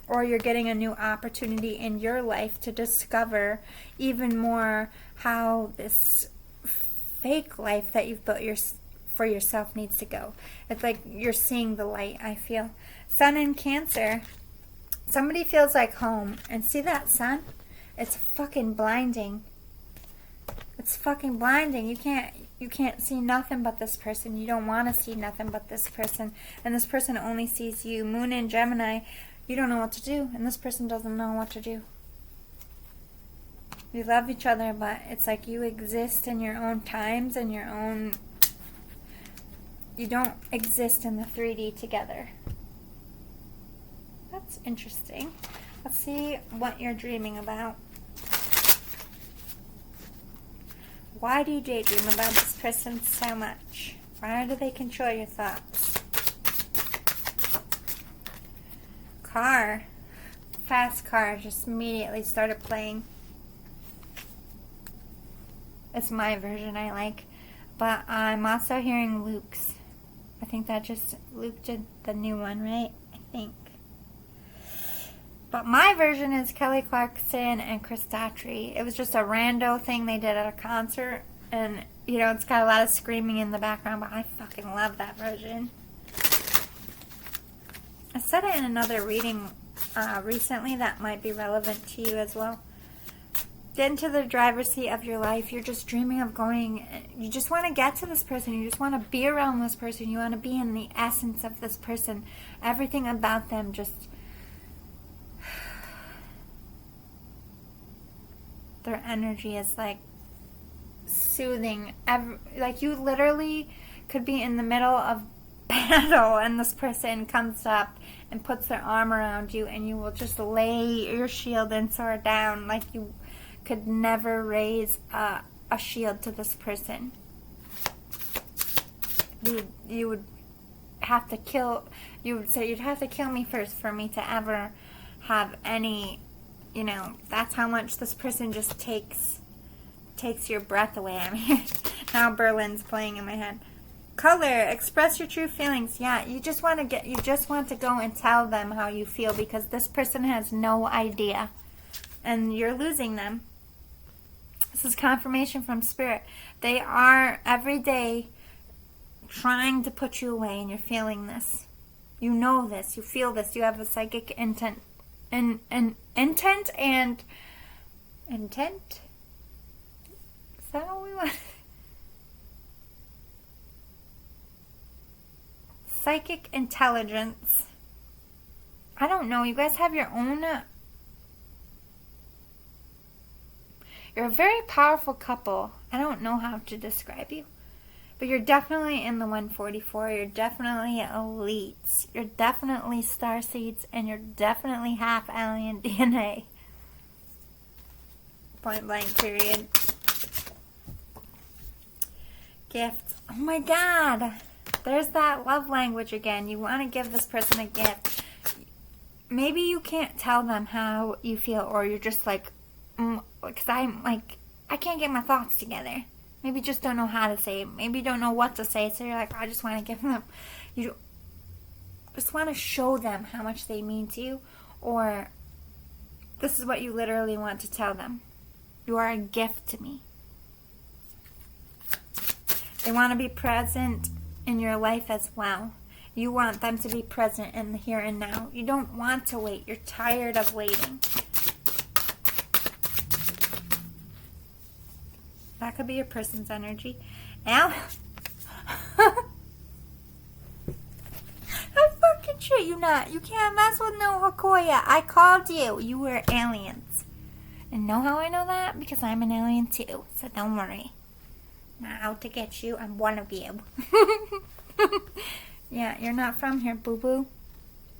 Or you're getting a new opportunity in your life to discover even more how this fake life that you've built for yourself needs to go. It's like you're seeing the light, I feel. Sun in Cancer. Somebody feels like home. And see that sun? It's fucking blinding. It's fucking blinding. You can't see nothing but this person. You don't want to see nothing but this person. And this person only sees you. Moon in Gemini. You don't know what to do. And this person doesn't know what to do. You love each other, but it's like you exist in your own times and your own... You don't exist in the 3D together. That's interesting. Let's see what you're dreaming about. Why do you daydream about this person so much? Why do they control your thoughts? Car. Fast car just immediately started playing. It's my version I like. But I'm also hearing Luke's. I think that just Luke did the new one, right? I think. But my version is Kelly Clarkson and Chris Daughtry. It was just a rando thing they did at a concert. And, you know, it's got a lot of screaming in the background, but I fucking love that version. I said it in another reading recently that might be relevant to you as well. Get into the driver's seat of your life. You're just dreaming of going. You just want to get to this person. You just want to be around this person. You want to be in the essence of this person. Everything about them just... Their energy is like soothing. Like you literally could be in the middle of battle and this person comes up and puts their arm around you and you will just lay your shield and sword down like you could never raise a shield to this person. You would have to kill... You would say, you'd have to kill me first for me to ever have any... You know, that's how much this person just takes your breath away. I mean, now Berlin's playing in my head. Color, express your true feelings. Yeah, you just want to go and tell them how you feel because this person has no idea. And you're losing them. This is confirmation from Spirit. They are every day trying to put you away and you're feeling this. You know this. You feel this. You have a psychic intent. Intent? Is that what we want? Psychic intelligence. I don't know. You guys have your own... You're a very powerful couple. I don't know how to describe you. But you're definitely in the 144. You're definitely elites. You're definitely starseeds. And you're definitely half alien DNA. Point blank period. Gifts. Oh my God. There's that love language again. You want to give this person a gift. Maybe you can't tell them how you feel. Or you're just like... Because I'm like... I can't get my thoughts together. Maybe you just don't know how to say it. Maybe you don't know what to say. So you're like, I just want to give them... You just want to show them how much they mean to you. Or this is what you literally want to tell them. You are a gift to me. They want to be present in your life as well. You want them to be present in the here and now. You don't want to wait. You're tired of waiting. That could be your person's energy. Ow. I fucking shit you not. You can't mess with no Hakoya. I called you. You were aliens. And know how I know that? Because I'm an alien too. So don't worry. Not out to get you. I'm one of you. Yeah, you're not from here, boo-boo.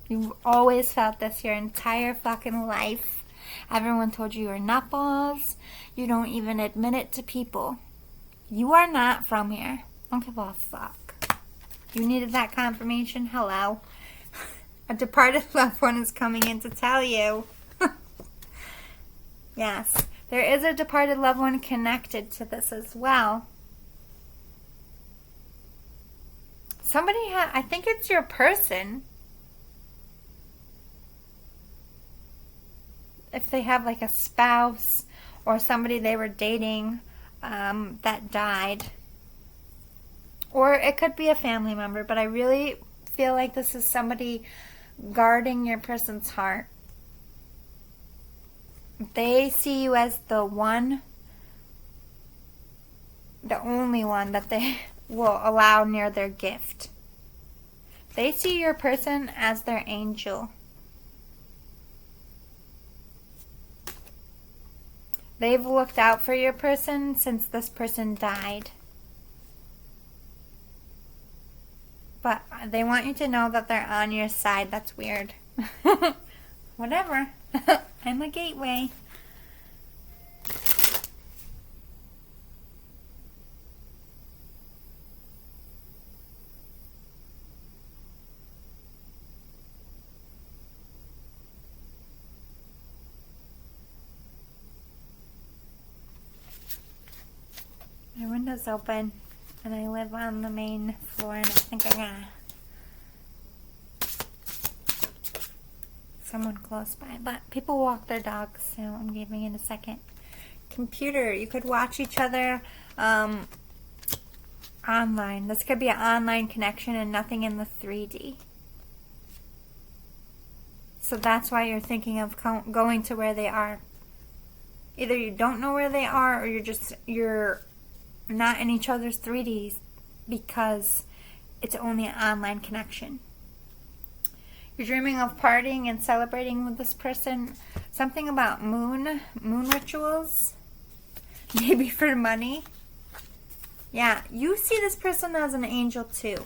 You've always felt this your entire fucking life. Everyone told you you're nutballs. You don't even admit it to people. You are not from here. Don't give a fuck. You needed that confirmation? Hello. A departed loved one is coming in to tell you. Yes, there is a departed loved one connected to this as well. Somebody I think it's your person. If they have like a spouse or somebody they were dating that died. Or it could be a family member, but I really feel like this is somebody guarding your person's heart. They see you as the one, the only one that they will allow near their gift. They see your person as their angel. They've looked out for your person since this person died. But they want you to know that they're on your side. That's weird. Whatever. I'm a gateway. My window's open, and I live on the main floor, and I think I got someone close by. But people walk their dogs, so I'm giving it a second. Computer, you could watch each other online. This could be an online connection and nothing in the 3D. So that's why you're thinking of going to where they are. Either you don't know where they are, or you're not in each other's 3Ds because it's only an online connection. You're dreaming of partying and celebrating with this person. Something about moon rituals. Maybe for money. Yeah, you see this person as an angel too.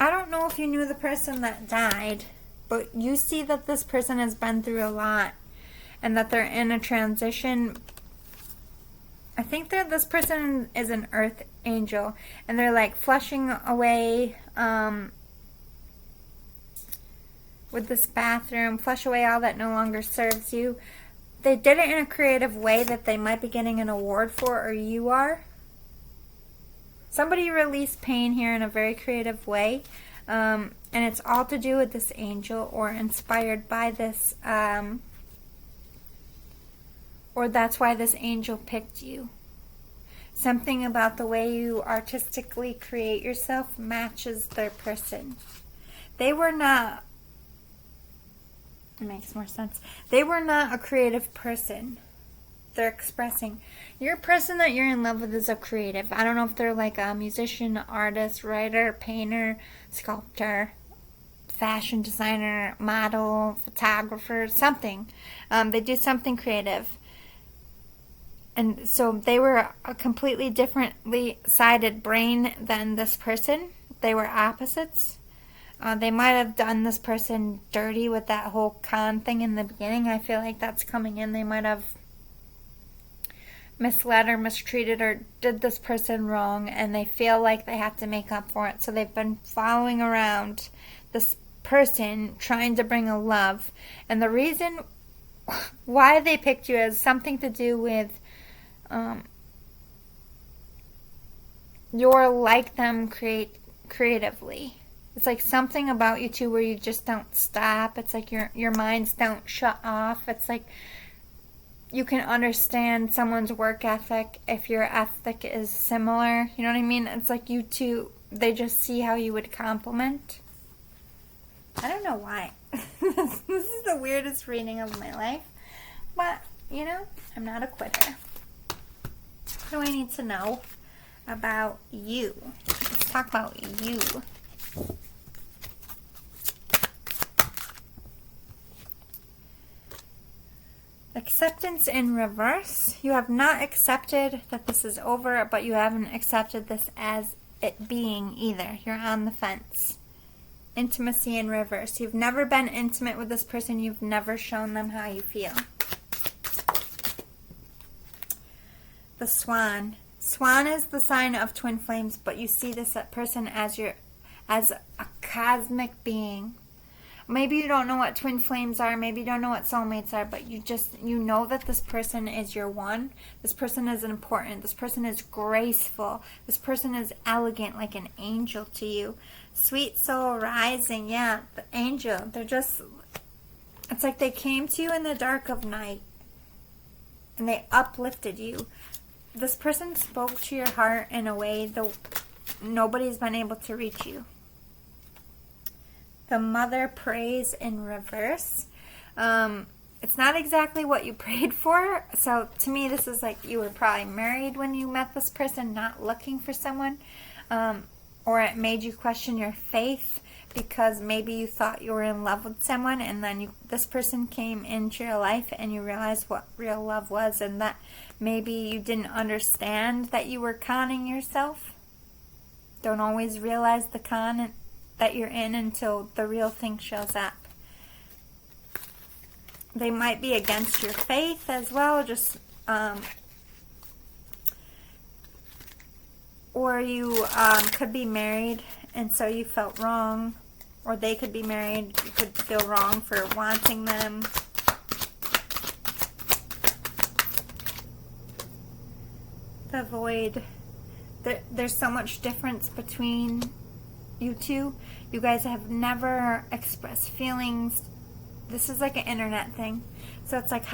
I don't know if you knew the person that died, but you see that this person has been through a lot and that they're in a transition. I think that this person is an earth angel, and they're like flushing away with this bathroom, flush away all that no longer serves you. They did it in a creative way that they might be getting an award for, or you are. Somebody released pain here in a very creative way, and it's all to do with this angel or inspired by this, or that's why this angel picked you. Something about the way you artistically create yourself matches their person. They were not, it makes more sense. They were not a creative person. They're expressing. Your person that you're in love with is a creative. I don't know if they're like a musician, artist, writer, painter, sculptor, fashion designer, model, photographer, something. They do something creative. And so they were a completely differently sided brain than this person. They were opposites. They might have done this person dirty with that whole con thing in the beginning. I feel like that's coming in. They might have misled or mistreated or did this person wrong, and they feel like they have to make up for it. So they've been following around this person trying to bring a love. And the reason why they picked you has something to do with you're like them creatively. It's like something about you two where you just don't stop. It's like your minds don't shut off. It's like you can understand someone's work ethic if your ethic is similar. You know what I mean? It's like you two, they just see how you would complement. I don't know why. This is the weirdest reading of my life. But, you know, I'm not a quitter. What do I need to know about you? Let's talk about you. Acceptance in reverse. You have not accepted that this is over, but you haven't accepted this as it being either. You're on the fence. Intimacy in reverse. You've never been intimate with this person. You've never shown them how you feel. The swan. Swan is the sign of twin flames, but you see this person as a cosmic being. Maybe you don't know what twin flames are, maybe you don't know what soulmates are, but you know that this person is your one. This person is important. This person is graceful. This person is elegant, like an angel to you. Sweet soul rising, yeah, the angel. It's like they came to you in the dark of night and they uplifted you. This person spoke to your heart in a way that nobody's been able to reach you. The mother prays in reverse. It's not exactly what you prayed for. So to me, this is like you were probably married when you met this person, not looking for someone. Or it made you question your faith because maybe you thought you were in love with someone and then this person came into your life and you realized what real love was, and that maybe you didn't understand that you were conning yourself. Don't always realize the con that you're in until the real thing shows up. They might be against your faith as well, or you could be married and so you felt wrong, or they could be married, you could feel wrong for wanting them. The void. There's so much difference between you two. You guys have never expressed feelings. This is like an internet thing. So it's like,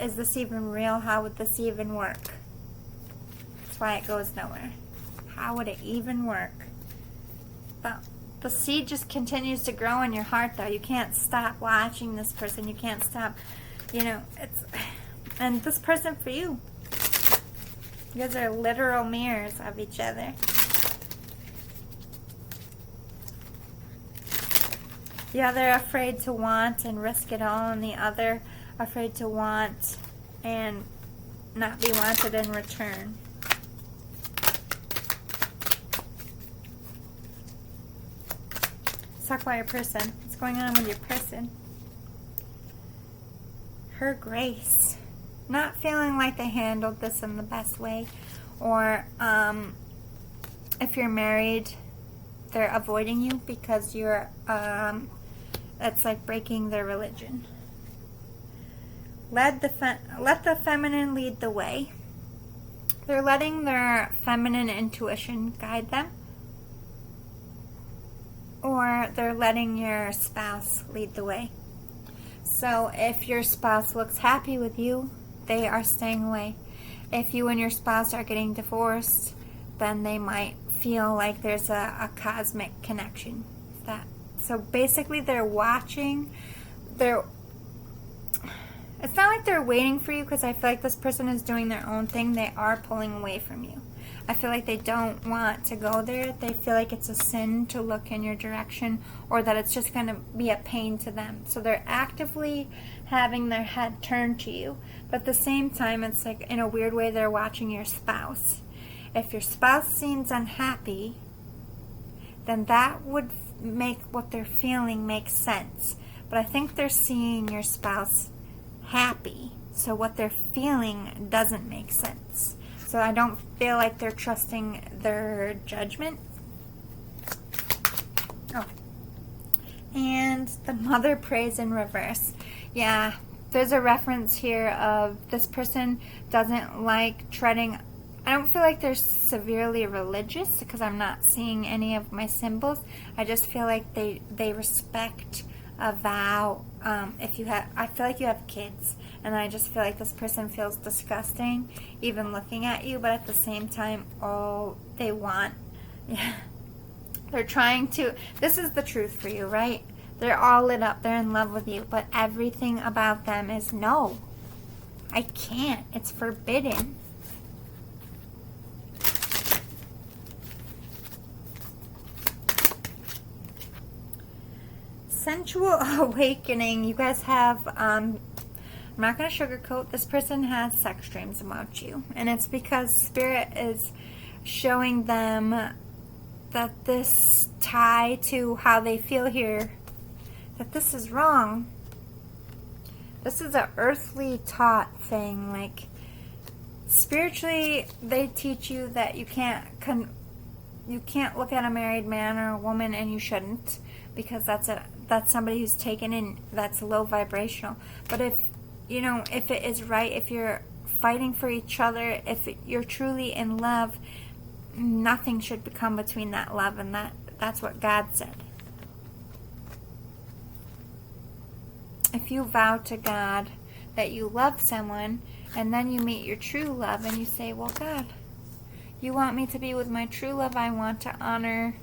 is this even real? How would this even work? That's why it goes nowhere. How would it even work? But the seed just continues to grow in your heart, though. You can't stop watching this person. You can't stop, and this person for you. You guys are literal mirrors of each other. The other afraid to want and risk it all, and the other afraid to want and not be wanted in return. Let's talk about your person. What's going on with your person? Her grace. Not feeling like they handled this in the best way. Or if you're married, they're avoiding you because you're that's like breaking their religion. Let the feminine lead the way. They're letting their feminine intuition guide them. Or they're letting your spouse lead the way. So if your spouse looks happy with you, they are staying away. If you and your spouse are getting divorced, then they might feel like there's a cosmic connection. So basically they're watching. It's not like they're waiting for you, because I feel like this person is doing their own thing. They are pulling away from you. I feel like they don't want to go there. They feel like it's a sin to look in your direction, or that it's just going to be a pain to them. So they're actively having their head turned to you. But at the same time, it's like in a weird way they're watching your spouse. If your spouse seems unhappy, then that would make what they're feeling make sense. But I think they're seeing your spouse happy, so what they're feeling doesn't make sense. So I don't feel like they're trusting their judgment. Oh. And the mother prays in reverse. Yeah, there's a reference here of this person doesn't like treading. I don't feel like they're severely religious, because I'm not seeing any of my symbols. I just feel like they respect a vow. If you have, I feel like you have kids, and I just feel like this person feels disgusting even looking at you, but at the same time, all they want, yeah, they're trying to, this is the truth for you, right? They're all lit up, they're in love with you, but everything about them is no. I can't. It's forbidden. Sensual awakening. You guys have, I'm not going to sugarcoat, this person has sex dreams about you. And it's because Spirit is showing them that this tie to how they feel here, that this is wrong. This is an earthly taught thing. Like, spiritually, they teach you that you can't look at a married man or a woman, and you shouldn't, because that's somebody who's taken in, that's low vibrational. But if it is right, if you're fighting for each other, if you're truly in love, nothing should come between that love, and that's what God said. If you vow to God that you love someone, and then you meet your true love, and you say, well, God, you want me to be with my true love, I want to honor,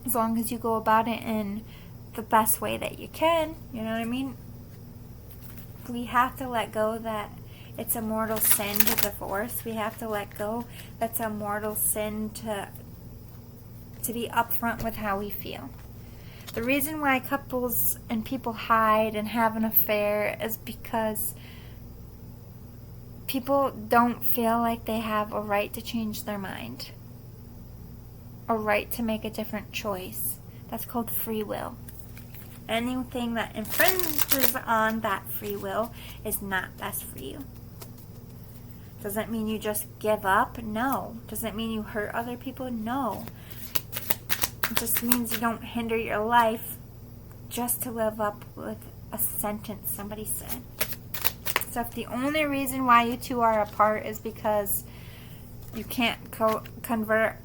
as long as you go about it in the best way that you can, you know what I mean? We have to let go that it's a mortal sin to divorce. We have to let go that's a mortal sin to be upfront with how we feel. The reason why couples and people hide and have an affair is because people don't feel like they have a right to change their mind. A right to make a different choice. That's called free will. Anything that infringes on that free will is not best for you. Does that mean you just give up? No. Does it mean you hurt other people? No. It just means you don't hinder your life just to live up with a sentence somebody said. So if the only reason why you two are apart is because you can't covert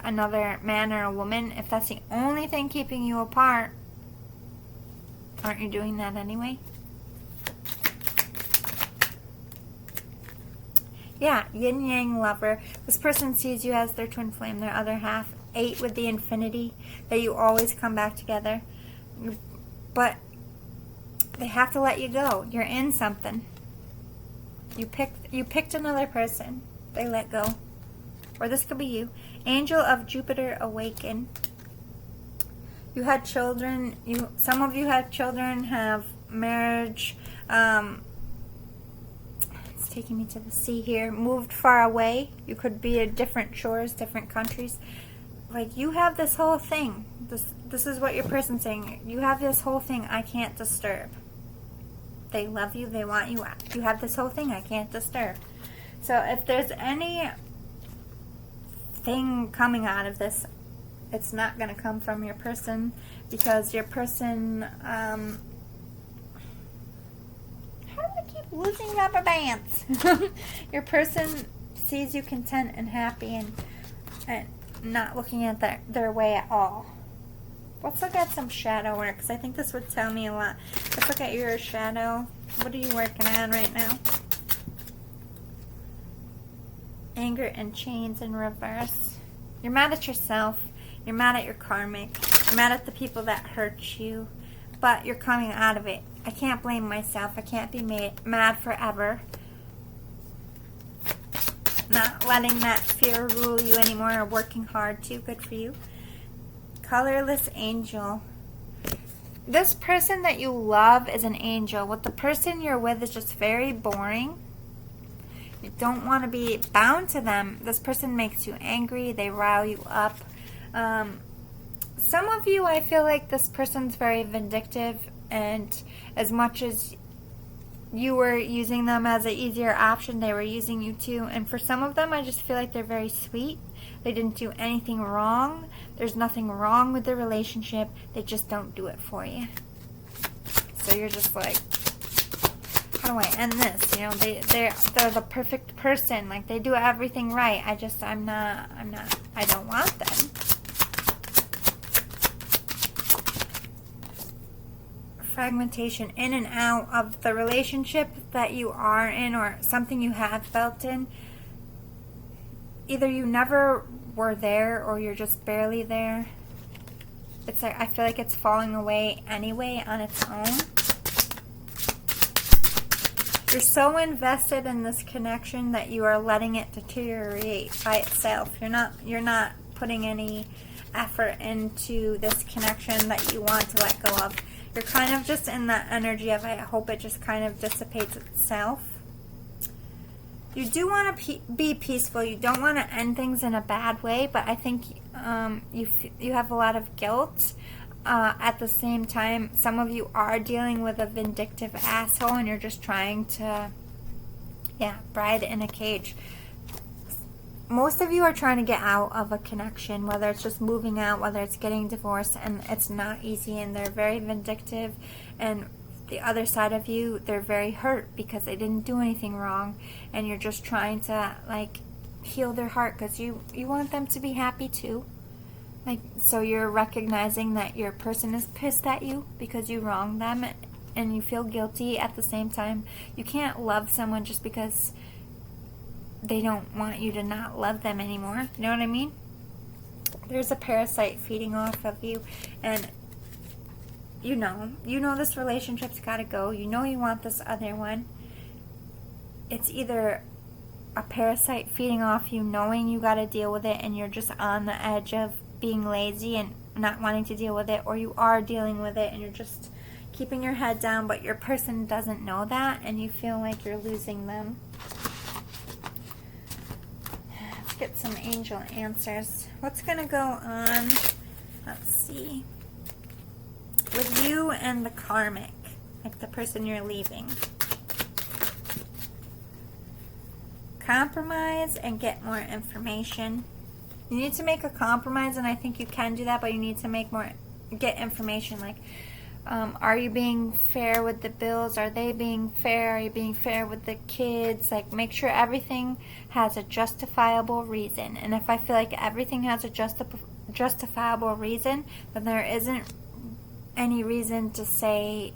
another man or a woman, if that's the only thing keeping you apart, aren't you doing that anyway? Yeah, yin-yang lover. This person sees you as their twin flame, their other half. 8 with the infinity, that you always come back together. But they have to let you go. You're in something. You picked another person. They let go. Or this could be you. Angel of Jupiter awaken. You had children. Some of you had children, have marriage. It's taking me to the sea here. Moved far away. You could be at different shores, different countries. Like, you have this whole thing. This is what your person's saying. You have this whole thing I can't disturb. They love you. They want you. You have this whole thing I can't disturb. So if there's any thing coming out of this, it's not going to come from your person, because your person, how do I keep losing rubber bands? Your person sees you content and happy and not looking at their way at all. Let's look at some shadow work, because I think this would tell me a lot. Let's look at your shadow. What are you working on right now? Anger and chains in reverse. You're mad at yourself. You're mad at your karmic. You're mad at the people that hurt you. But you're coming out of it. I can't blame myself. I can't be mad forever. Not letting that fear rule you anymore, or working hard too. Good for you. Colorless angel. This person that you love is an angel. What the person you're with is just very boring. You don't want to be bound to them. This person makes you angry. They rile you up. Some of you, I feel like this person's very vindictive, and as much as you were using them as an easier option, they were using you too. And for some of them, I just feel like they're very sweet. They didn't do anything wrong. There's nothing wrong with the relationship. They just don't do it for you. So you're just like, how do I end this? You know, they're the perfect person. Like, they do everything right. I don't want them. fragmentation in and out of the relationship that you are in or something you have felt in. Either you never were there or you're just barely there. It's like, I feel like it's falling away anyway on its own. You're so invested in this connection that you are letting it deteriorate by itself. You're not putting any effort into this connection that you want to let go of. You're kind of just in that energy of, I hope it just kind of dissipates itself. You do want to be peaceful. You don't want to end things in a bad way, but I think you have a lot of guilt. At the same time, some of you are dealing with a vindictive asshole and you're just trying to, bride in a cage. Most of you are trying to get out of a connection, whether it's just moving out, whether it's getting divorced, and it's not easy, and they're very vindictive, and the other side of you, they're very hurt because they didn't do anything wrong, and you're just trying to, like, heal their heart because you want them to be happy too. Like, so you're recognizing that your person is pissed at you because you wronged them, and you feel guilty at the same time. You can't love someone just because they don't want you to not love them anymore. You know what I mean? There's a parasite feeding off of you, and you know this relationship's got to go. You know you want this other one. It's either a parasite feeding off you, knowing you got to deal with it, and you're just on the edge of being lazy and not wanting to deal with it, or you are dealing with it and you're just keeping your head down, but your person doesn't know that, and you feel like you're losing them. Let's get some angel answers. What's going to go on, let's see, with you and the karmic, like the person you're leaving? Compromise and get more information. You need to make a compromise, and I think you can do that, but you need to get information. Like, are you being fair with the bills? Are they being fair? Are you being fair with the kids? Like, make sure everything has a justifiable reason. And if I feel like everything has a justifiable reason, then there isn't any reason to say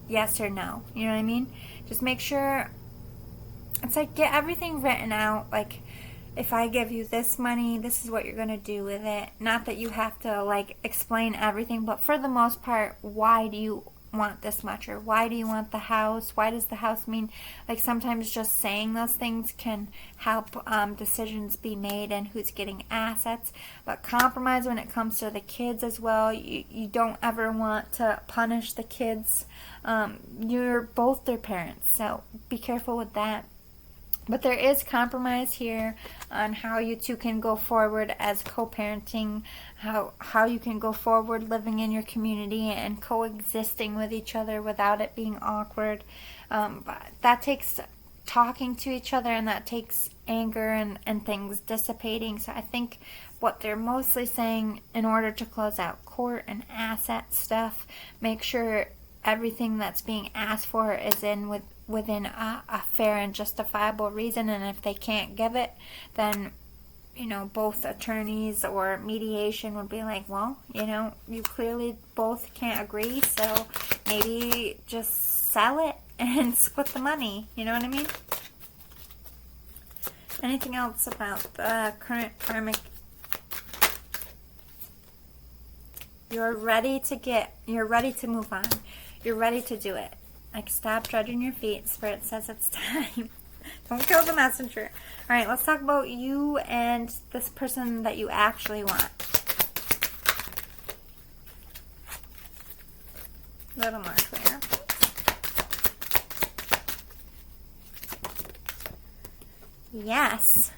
yes or no. You know what I mean? Just make sure, it's like, get everything written out. Like, if I give you this money, this is what you're going to do with it. Not that you have to, like, explain everything, but for the most part, why do you want this much? Or why do you want the house? Why does the house mean? Like, sometimes just saying those things can help decisions be made and who's getting assets. But compromise when it comes to the kids as well. You don't ever want to punish the kids. You're both their parents, so be careful with that. But there is compromise here on how you two can go forward as co-parenting, how you can go forward living in your community and coexisting with each other without it being awkward. But that takes talking to each other, and that takes anger and things dissipating. So I think what they're mostly saying, in order to close out court and asset stuff, make sure everything that's being asked for is within a fair and justifiable reason, and if they can't give it, then, both attorneys or mediation would be like, well, you clearly both can't agree, so maybe just sell it and split the money. You know what I mean? Anything else about the current karmic? You're ready to move on. You're ready to do it. Like, stop dragging your feet. Spirit says it's time. Don't kill the messenger. Alright, let's talk about you and this person that you actually want. A little more clear. Yes.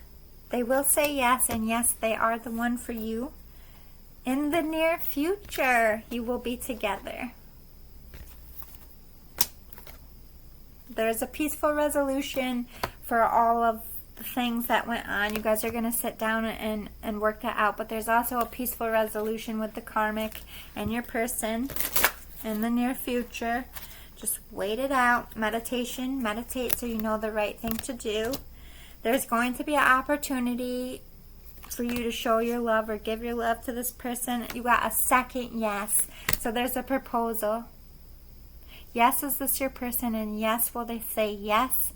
They will say yes, and yes, they are the one for you. In the near future, you will be together. There's a peaceful resolution for all of the things that went on. You guys are going to sit down and work that out. But there's also a peaceful resolution with the karmic and your person in the near future. Just wait it out. Meditate so you know the right thing to do. There's going to be an opportunity for you to show your love or give your love to this person. You got a second yes. So there's a proposal. Yes, is this your person? And yes, will they say yes?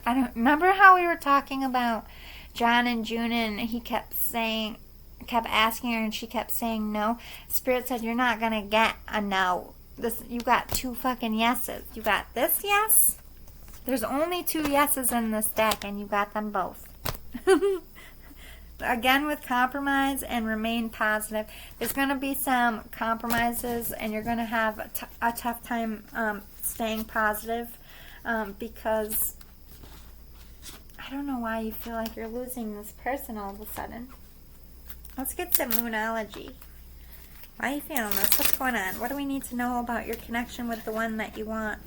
I don't remember how we were talking about John and June, and he kept asking her, and she kept saying no. Spirit said, you're not gonna get a no. You got 2 fucking yeses. You got this yes. There's only 2 yeses in this deck, and you got them both. Again, with compromise and remain positive. There's going to be some compromises, and you're going to have a tough time staying positive because I don't know why you feel like you're losing this person all of a sudden. Let's get some Moonology. Why are you feeling this? What's going on? What do we need to know about your connection with the one that you want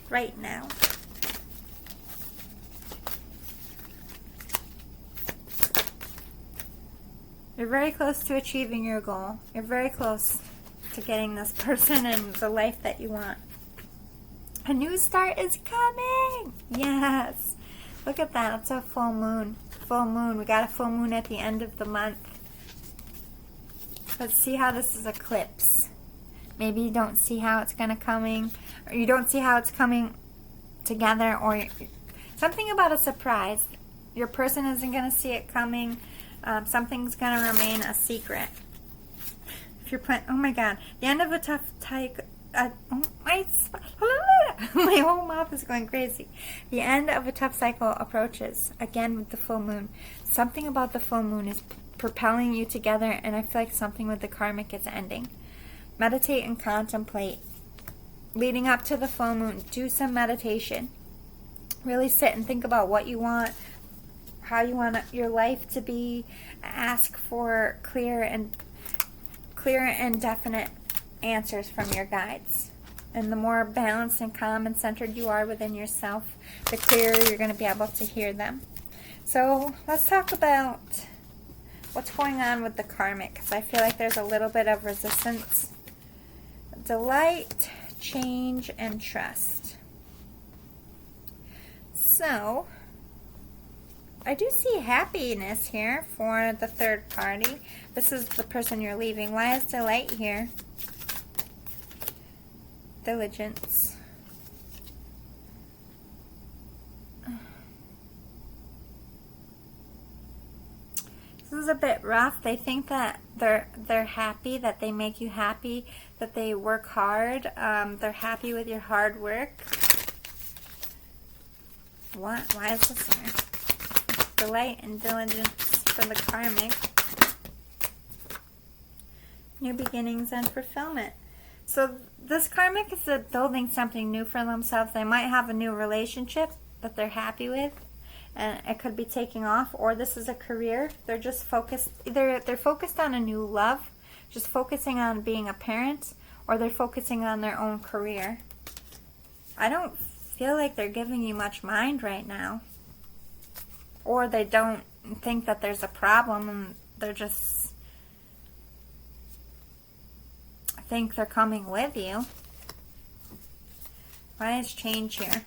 right now? You're very close to achieving your goal. You're very close to getting this person and the life that you want. A new start is coming! Yes! Look at that. It's a full moon. Full moon. We got a full moon at the end of the month. Let's see how this is eclipse. Maybe you don't see how it's going to coming, or you don't see how it's coming together, or something about a surprise. Your person isn't going to see it coming. Something's going to remain a secret. If you're oh my god, the end of a tough my whole mouth is going crazy. The end of a tough cycle approaches, again with the full moon. Something about the full moon is propelling you together, and I feel like something with the karmic is ending. Meditate and contemplate. Leading up to the full moon, do some meditation. Really sit and think about what you want, how you want your life to be. Ask for clear and definite answers from your guides. And the more balanced and calm and centered you are within yourself, the clearer you're going to be able to hear them. So let's talk about what's going on with the karmic, because I feel like there's a little bit of resistance. Delight, change, and trust. So I do see happiness here for the third party. This is the person you're leaving. Why is delight here? Diligence. This is a bit rough. They think that they're happy, that they make you happy, that they work hard. They're happy with your hard work. What? Why is this here? Delight and diligence for the karmic. New beginnings and fulfillment. So this karmic is building something new for themselves. They might have a new relationship that they're happy with, and it could be taking off, or this is a career. They're just focused. Either they're focused on a new love, just focusing on being a parent, or they're focusing on their own career. I don't feel like they're giving you much mind right now. Or they don't think that there's a problem, and they're just think they're coming with you. Why is change here?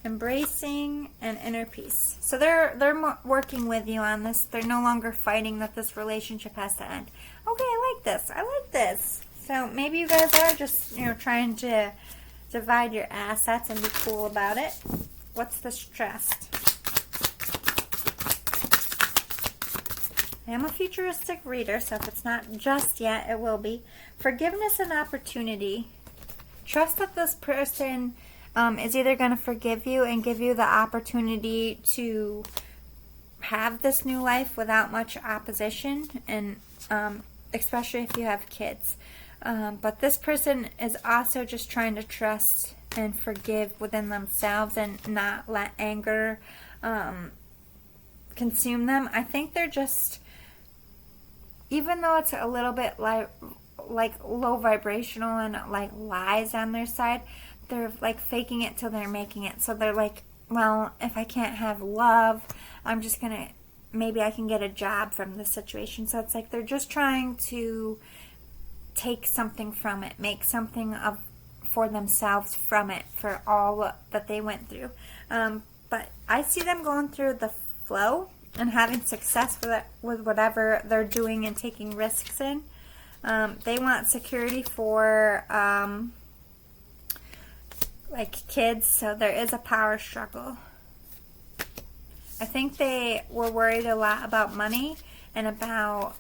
Embracing and inner peace. So they're working with you on this. They're no longer fighting that this relationship has to end. Okay, I like this. I like this. So maybe you guys are just, trying to divide your assets and be cool about it. What's this trust? I am a futuristic reader, so if it's not just yet, it will be. Forgiveness and opportunity. Trust that this person is either going to forgive you and give you the opportunity to have this new life without much opposition, and especially if you have kids. But this person is also just trying to trust and forgive within themselves and not let anger consume them. I think they're just, even though it's a little bit like low vibrational and like lies on their side, they're like faking it till they're making it. So they're like, well, if I can't have love, I'm just gonna, maybe I can get a job from this situation. So it's like they're just trying to take something from it, make something for themselves from it, for all that they went through. But I see them going through the flow and having success with whatever they're doing and taking risks in. They want security for like kids, so there is a power struggle. I think they were worried a lot about money and about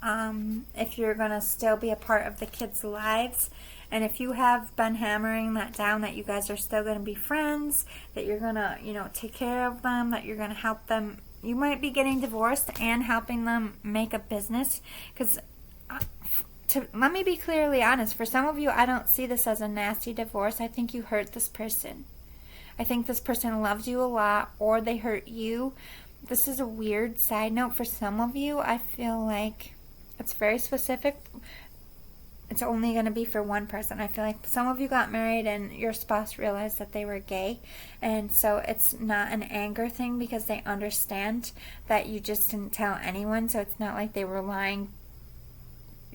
if you're going to still be a part of the kids' lives. And if you have been hammering that down, that you guys are still going to be friends, that you're going to, take care of them, that you're going to help them. You might be getting divorced and helping them make a business. Because let me be clearly honest. For some of you, I don't see this as a nasty divorce. I think you hurt this person. I think this person loves you a lot, or they hurt you. This is a weird side note for some of you. I feel like it's very specific. It's only going to be for one person. I feel like some of you got married and your spouse realized that they were gay. And so it's not an anger thing because they understand that you just didn't tell anyone. So it's not like they were lying,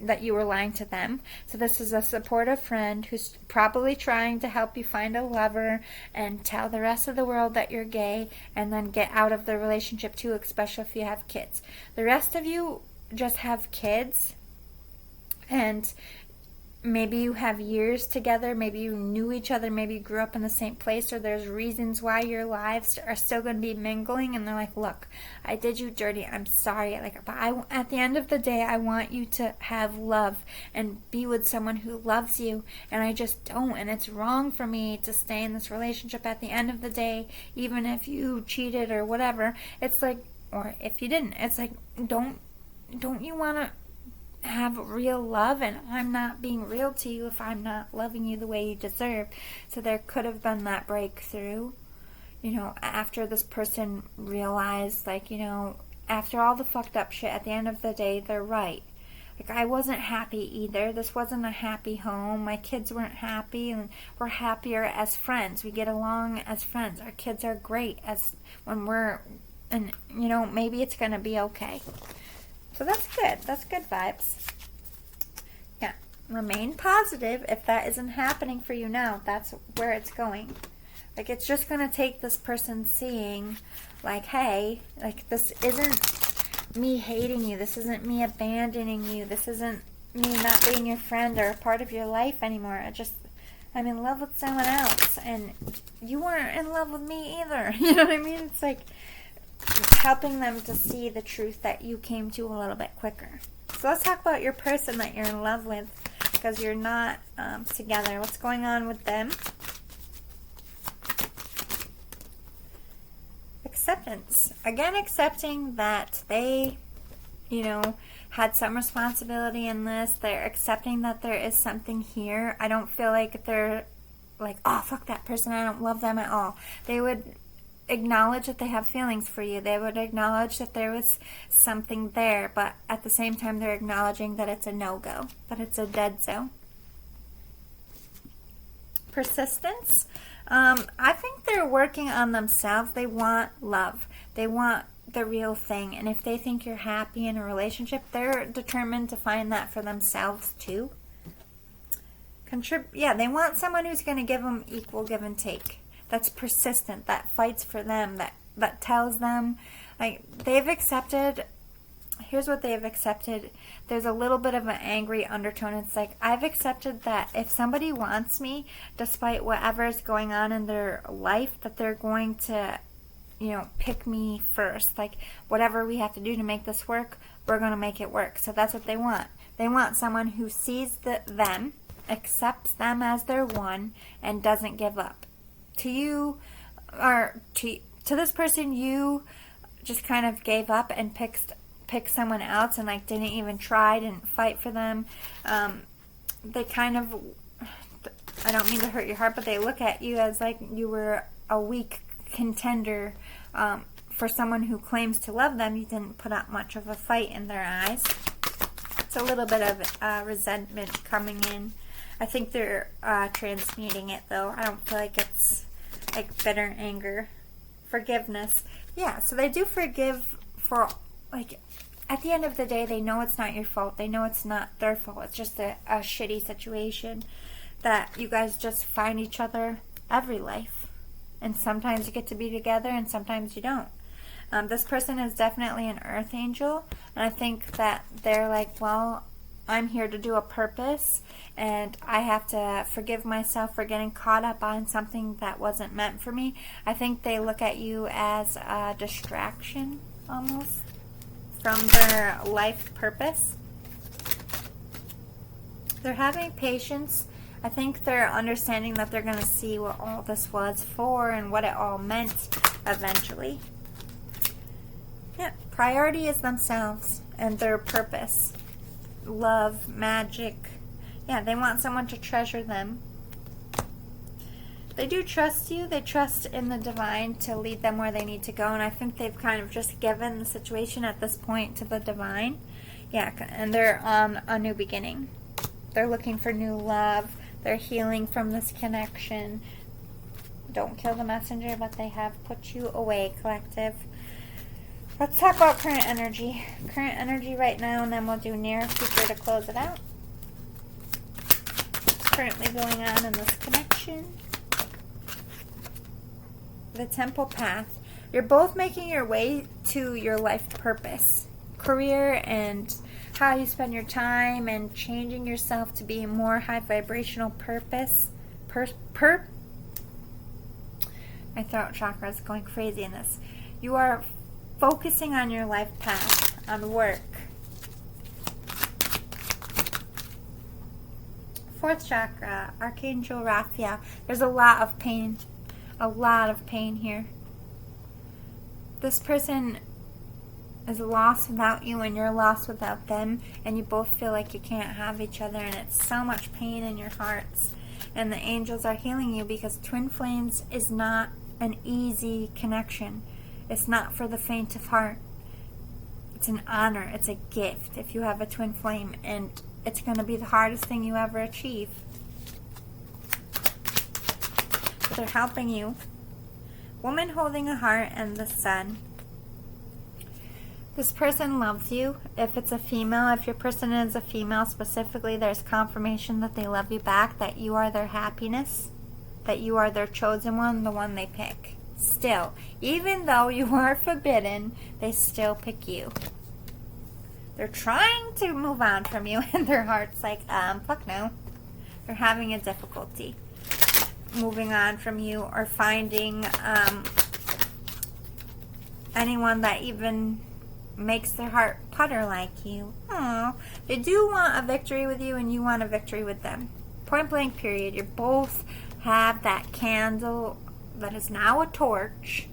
that you were lying to them. So this is a supportive friend who's probably trying to help you find a lover and tell the rest of the world that you're gay and then get out of the relationship too, especially if you have kids. The rest of you just have kids, and maybe you have years together, maybe you knew each other, maybe you grew up in the same place, or there's reasons why your lives are still going to be mingling, and they're like, look, I did you dirty, I'm sorry, but at the end of the day, I want you to have love and be with someone who loves you, and I just don't, and it's wrong for me to stay in this relationship at the end of the day, even if you cheated or whatever. It's like, or if you didn't, it's like, don't you want to have real love? And I'm not being real to you if I'm not loving you the way you deserve. So there could have been that breakthrough, after this person realized, after all the fucked up shit, at the end of the day, they're right. I wasn't happy either. This wasn't a happy home. My kids weren't happy, and we're happier as friends. We get along as friends. Our kids are great and maybe it's going to be okay. So that's good. That's good vibes. Yeah. Remain positive. If that isn't happening for you now, that's where it's going. It's just going to take this person seeing, hey, this isn't me hating you. This isn't me abandoning you. This isn't me not being your friend or a part of your life anymore. I'm in love with someone else, and you weren't in love with me either. You know what I mean? It's helping them to see the truth that you came to a little bit quicker. So let's talk about your person that you're in love with, because you're not together. What's going on with them? Acceptance. Again, accepting that they, had some responsibility in this. They're accepting that there is something here. I don't feel like they're oh, fuck that person, I don't love them at all. They would acknowledge that they have feelings for you. They would acknowledge that there was something there, but at the same time they're acknowledging that it's a no-go, that it's a dead zone. Persistence. I think they're working on themselves. They want love. They want the real thing, and if they think you're happy in a relationship, they're determined to find that for themselves too. They want someone who's going to give them equal give and take. That's persistent, that fights for them, that tells them, they've accepted. Here's what they've accepted. There's a little bit of an angry undertone. It's I've accepted that if somebody wants me, despite whatever's going on in their life, that they're going to, pick me first. Whatever we have to do to make this work, we're going to make it work. So that's what they want. They want someone who sees them, accepts them as their one, and doesn't give up. To you, or to this person, you just kind of gave up and picked someone else and didn't even try, didn't fight for them. They kind of, I don't mean to hurt your heart, but they look at you as you were a weak contender for someone who claims to love them. You didn't put up much of a fight in their eyes. It's a little bit of resentment coming in. I think they're transmuting it, though. I don't feel like it's bitter anger. Forgiveness. Yeah, so they do forgive for, at the end of the day, they know it's not your fault. They know it's not their fault. It's just a shitty situation that you guys just find each other every life. And sometimes you get to be together and sometimes you don't. This person is definitely an earth angel. And I think that they're I'm here to do a purpose, and I have to forgive myself for getting caught up on something that wasn't meant for me. I think they look at you as a distraction, almost, from their life purpose. They're having patience. I think they're understanding that they're going to see what all this was for and what it all meant eventually. Yeah, priority is themselves and their purpose. Love, magic. Yeah, they want someone to treasure them. They do trust you. They trust in the divine to lead them where they need to go. And I think they've kind of just given the situation at this point to the divine. Yeah, and they're on a new beginning. They're looking for new love. They're healing from this connection. Don't kill the messenger, but they have put you away, collective. Let's talk about current energy. Current energy right now, and then we'll do near future to close it out. What's currently going on in this connection? The Temple Path. You're both making your way to your life purpose. Career and how you spend your time and changing yourself to be more high vibrational purpose. My throat chakra is going crazy in this. You are focusing on your life path, on work. Fourth chakra, Archangel Raphael. There's a lot of pain. A lot of pain here. This person is lost without you and you're lost without them, and you both feel like you can't have each other, and it's so much pain in your hearts. And the angels are healing you because twin flames is not an easy connection. It's not for the faint of heart. It's an honor. It's a gift if you have a twin flame, and it's going to be the hardest thing you ever achieve. But they're helping you. Woman holding a heart and the sun. This person loves you. If it's a female, if your person is a female specifically, there's confirmation that they love you back, that you are their happiness, that you are their chosen one, the one they pick. Still, even though you are forbidden, they still pick you. They're trying to move on from you, and their heart's like, fuck no. They're having a difficulty moving on from you or finding anyone that even makes their heart putter like you. Aww. They do want a victory with you, and you want a victory with them. Point blank period. You both have that candle that is now a torch.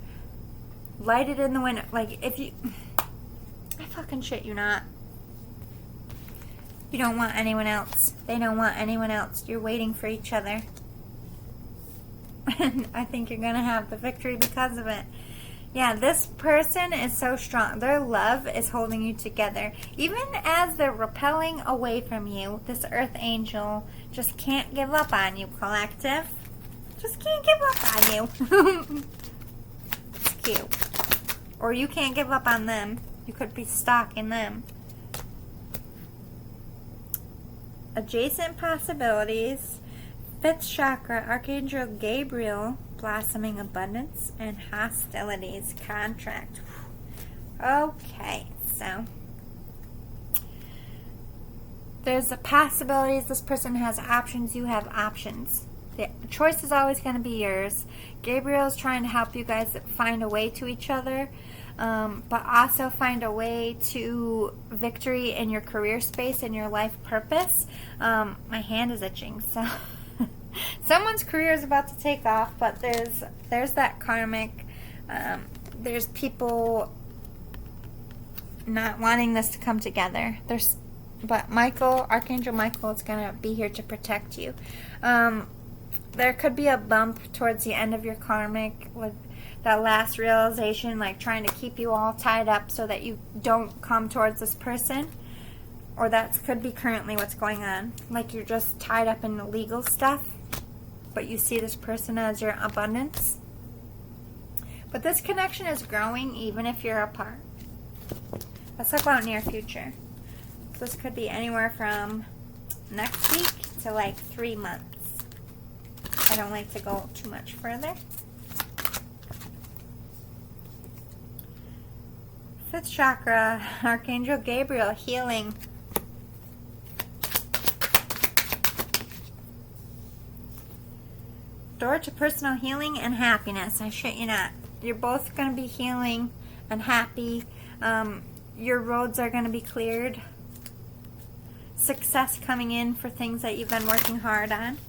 Light it in the window. Like, if you... I fucking shit you not. You don't want anyone else. They don't want anyone else. You're waiting for each other. And I think you're going to have the victory because of it. Yeah, this person is so strong. Their love is holding you together. Even as they're repelling away from you, this earth angel just can't give up on you, collective. Just can't give up on you. It's cute. Or you can't give up on them. You could be stalking them. Adjacent possibilities. Fifth chakra, Archangel Gabriel, blossoming abundance and hostilities, contract. Okay, so there's the possibilities. This person has options. You have options. The choice is always going to be yours. Gabriel is trying to help you guys find a way to each other, but also find a way to victory in your career space and your life purpose. My hand is itching, so someone's career is about to take off, but there's that karmic. There's people not wanting this to come together. But Michael, Archangel Michael, is going to be here to protect you. There could be a bump towards the end of your karmic with that last realization, like trying to keep you all tied up so that you don't come towards this person. Or that could be currently what's going on. Like you're just tied up in the legal stuff, but you see this person as your abundance. But this connection is growing even if you're apart. Let's talk about near future. This could be anywhere from next week to like 3 months. I don't like to go too much further. Fifth chakra, Archangel Gabriel, healing. Door to personal healing and happiness. I shit you not. You're both going to be healing and happy. Your roads are going to be cleared. Success coming in for things that you've been working hard on.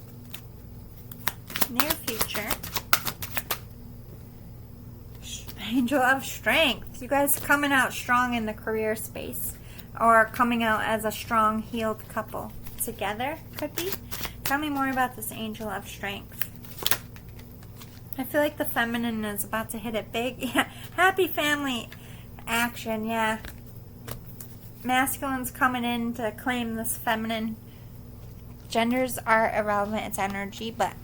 Near future. Angel of Strength. You guys coming out strong in the career space. Or coming out as a strong, healed couple. Together, could be. Tell me more about this Angel of Strength. I feel like the feminine is about to hit it big. Yeah. Happy family action, yeah. Masculine's coming in to claim this feminine. Genders are irrelevant, it's energy, but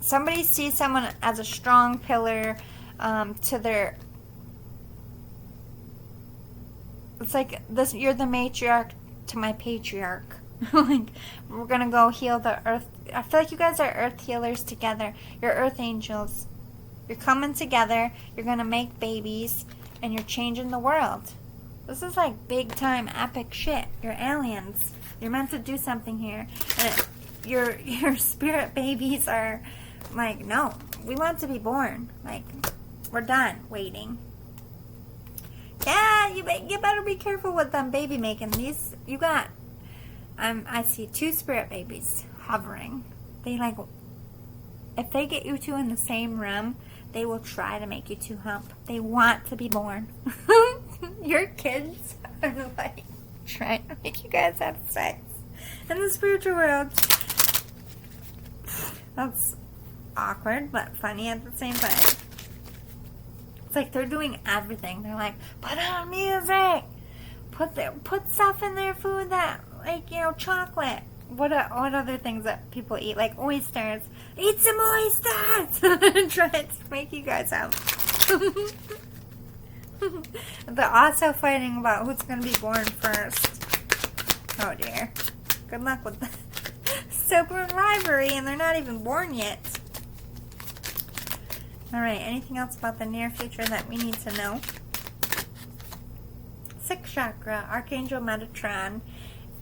somebody sees someone as a strong pillar to their... It's like this. You're the matriarch to my patriarch. Like, we're gonna go heal the earth. I feel like you guys are earth healers together. You're earth angels. You're coming together. You're gonna make babies, and you're changing the world. This is like big time epic shit. You're aliens. You're meant to do something here. And your spirit babies are like, no, we want to be born. Like, we're done waiting. Yeah, you better be careful with them baby making. These, you got, I see 2 spirit babies hovering. They like, if they get you 2 in the same room, they will try to make you 2 hump. They want to be born. Your kids are like trying to make you guys have sex in the spiritual world. That's awkward, but funny at the same time. It's like they're doing everything. They're like, put on music, put stuff in their food that, like, you know, chocolate. What other things that people eat? Like oysters. Eat some oysters! Trying to make you guys out. They're also fighting about who's going to be born first. Oh dear. Good luck with the super rivalry, and they're not even born yet. Alright, anything else about the near future that we need to know? 6th chakra, Archangel Metatron.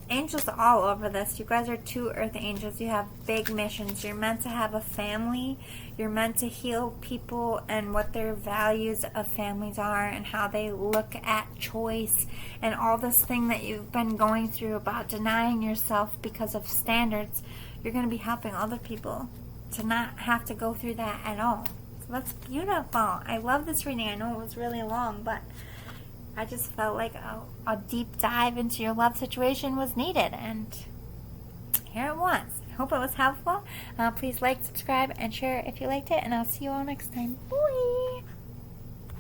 Angels all over this. You guys are 2 earth angels. You have big missions. You're meant to have a family. You're meant to heal people and what their values of families are and how they look at choice and all this thing that you've been going through about denying yourself because of standards. You're going to be helping other people to not have to go through that at all. So that's beautiful. I love this reading. I know it was really long, but I just felt like a deep dive into your love situation was needed, and here it was. I hope it was helpful. Please like, subscribe, and share if you liked it, and I'll see you all next time. Bye!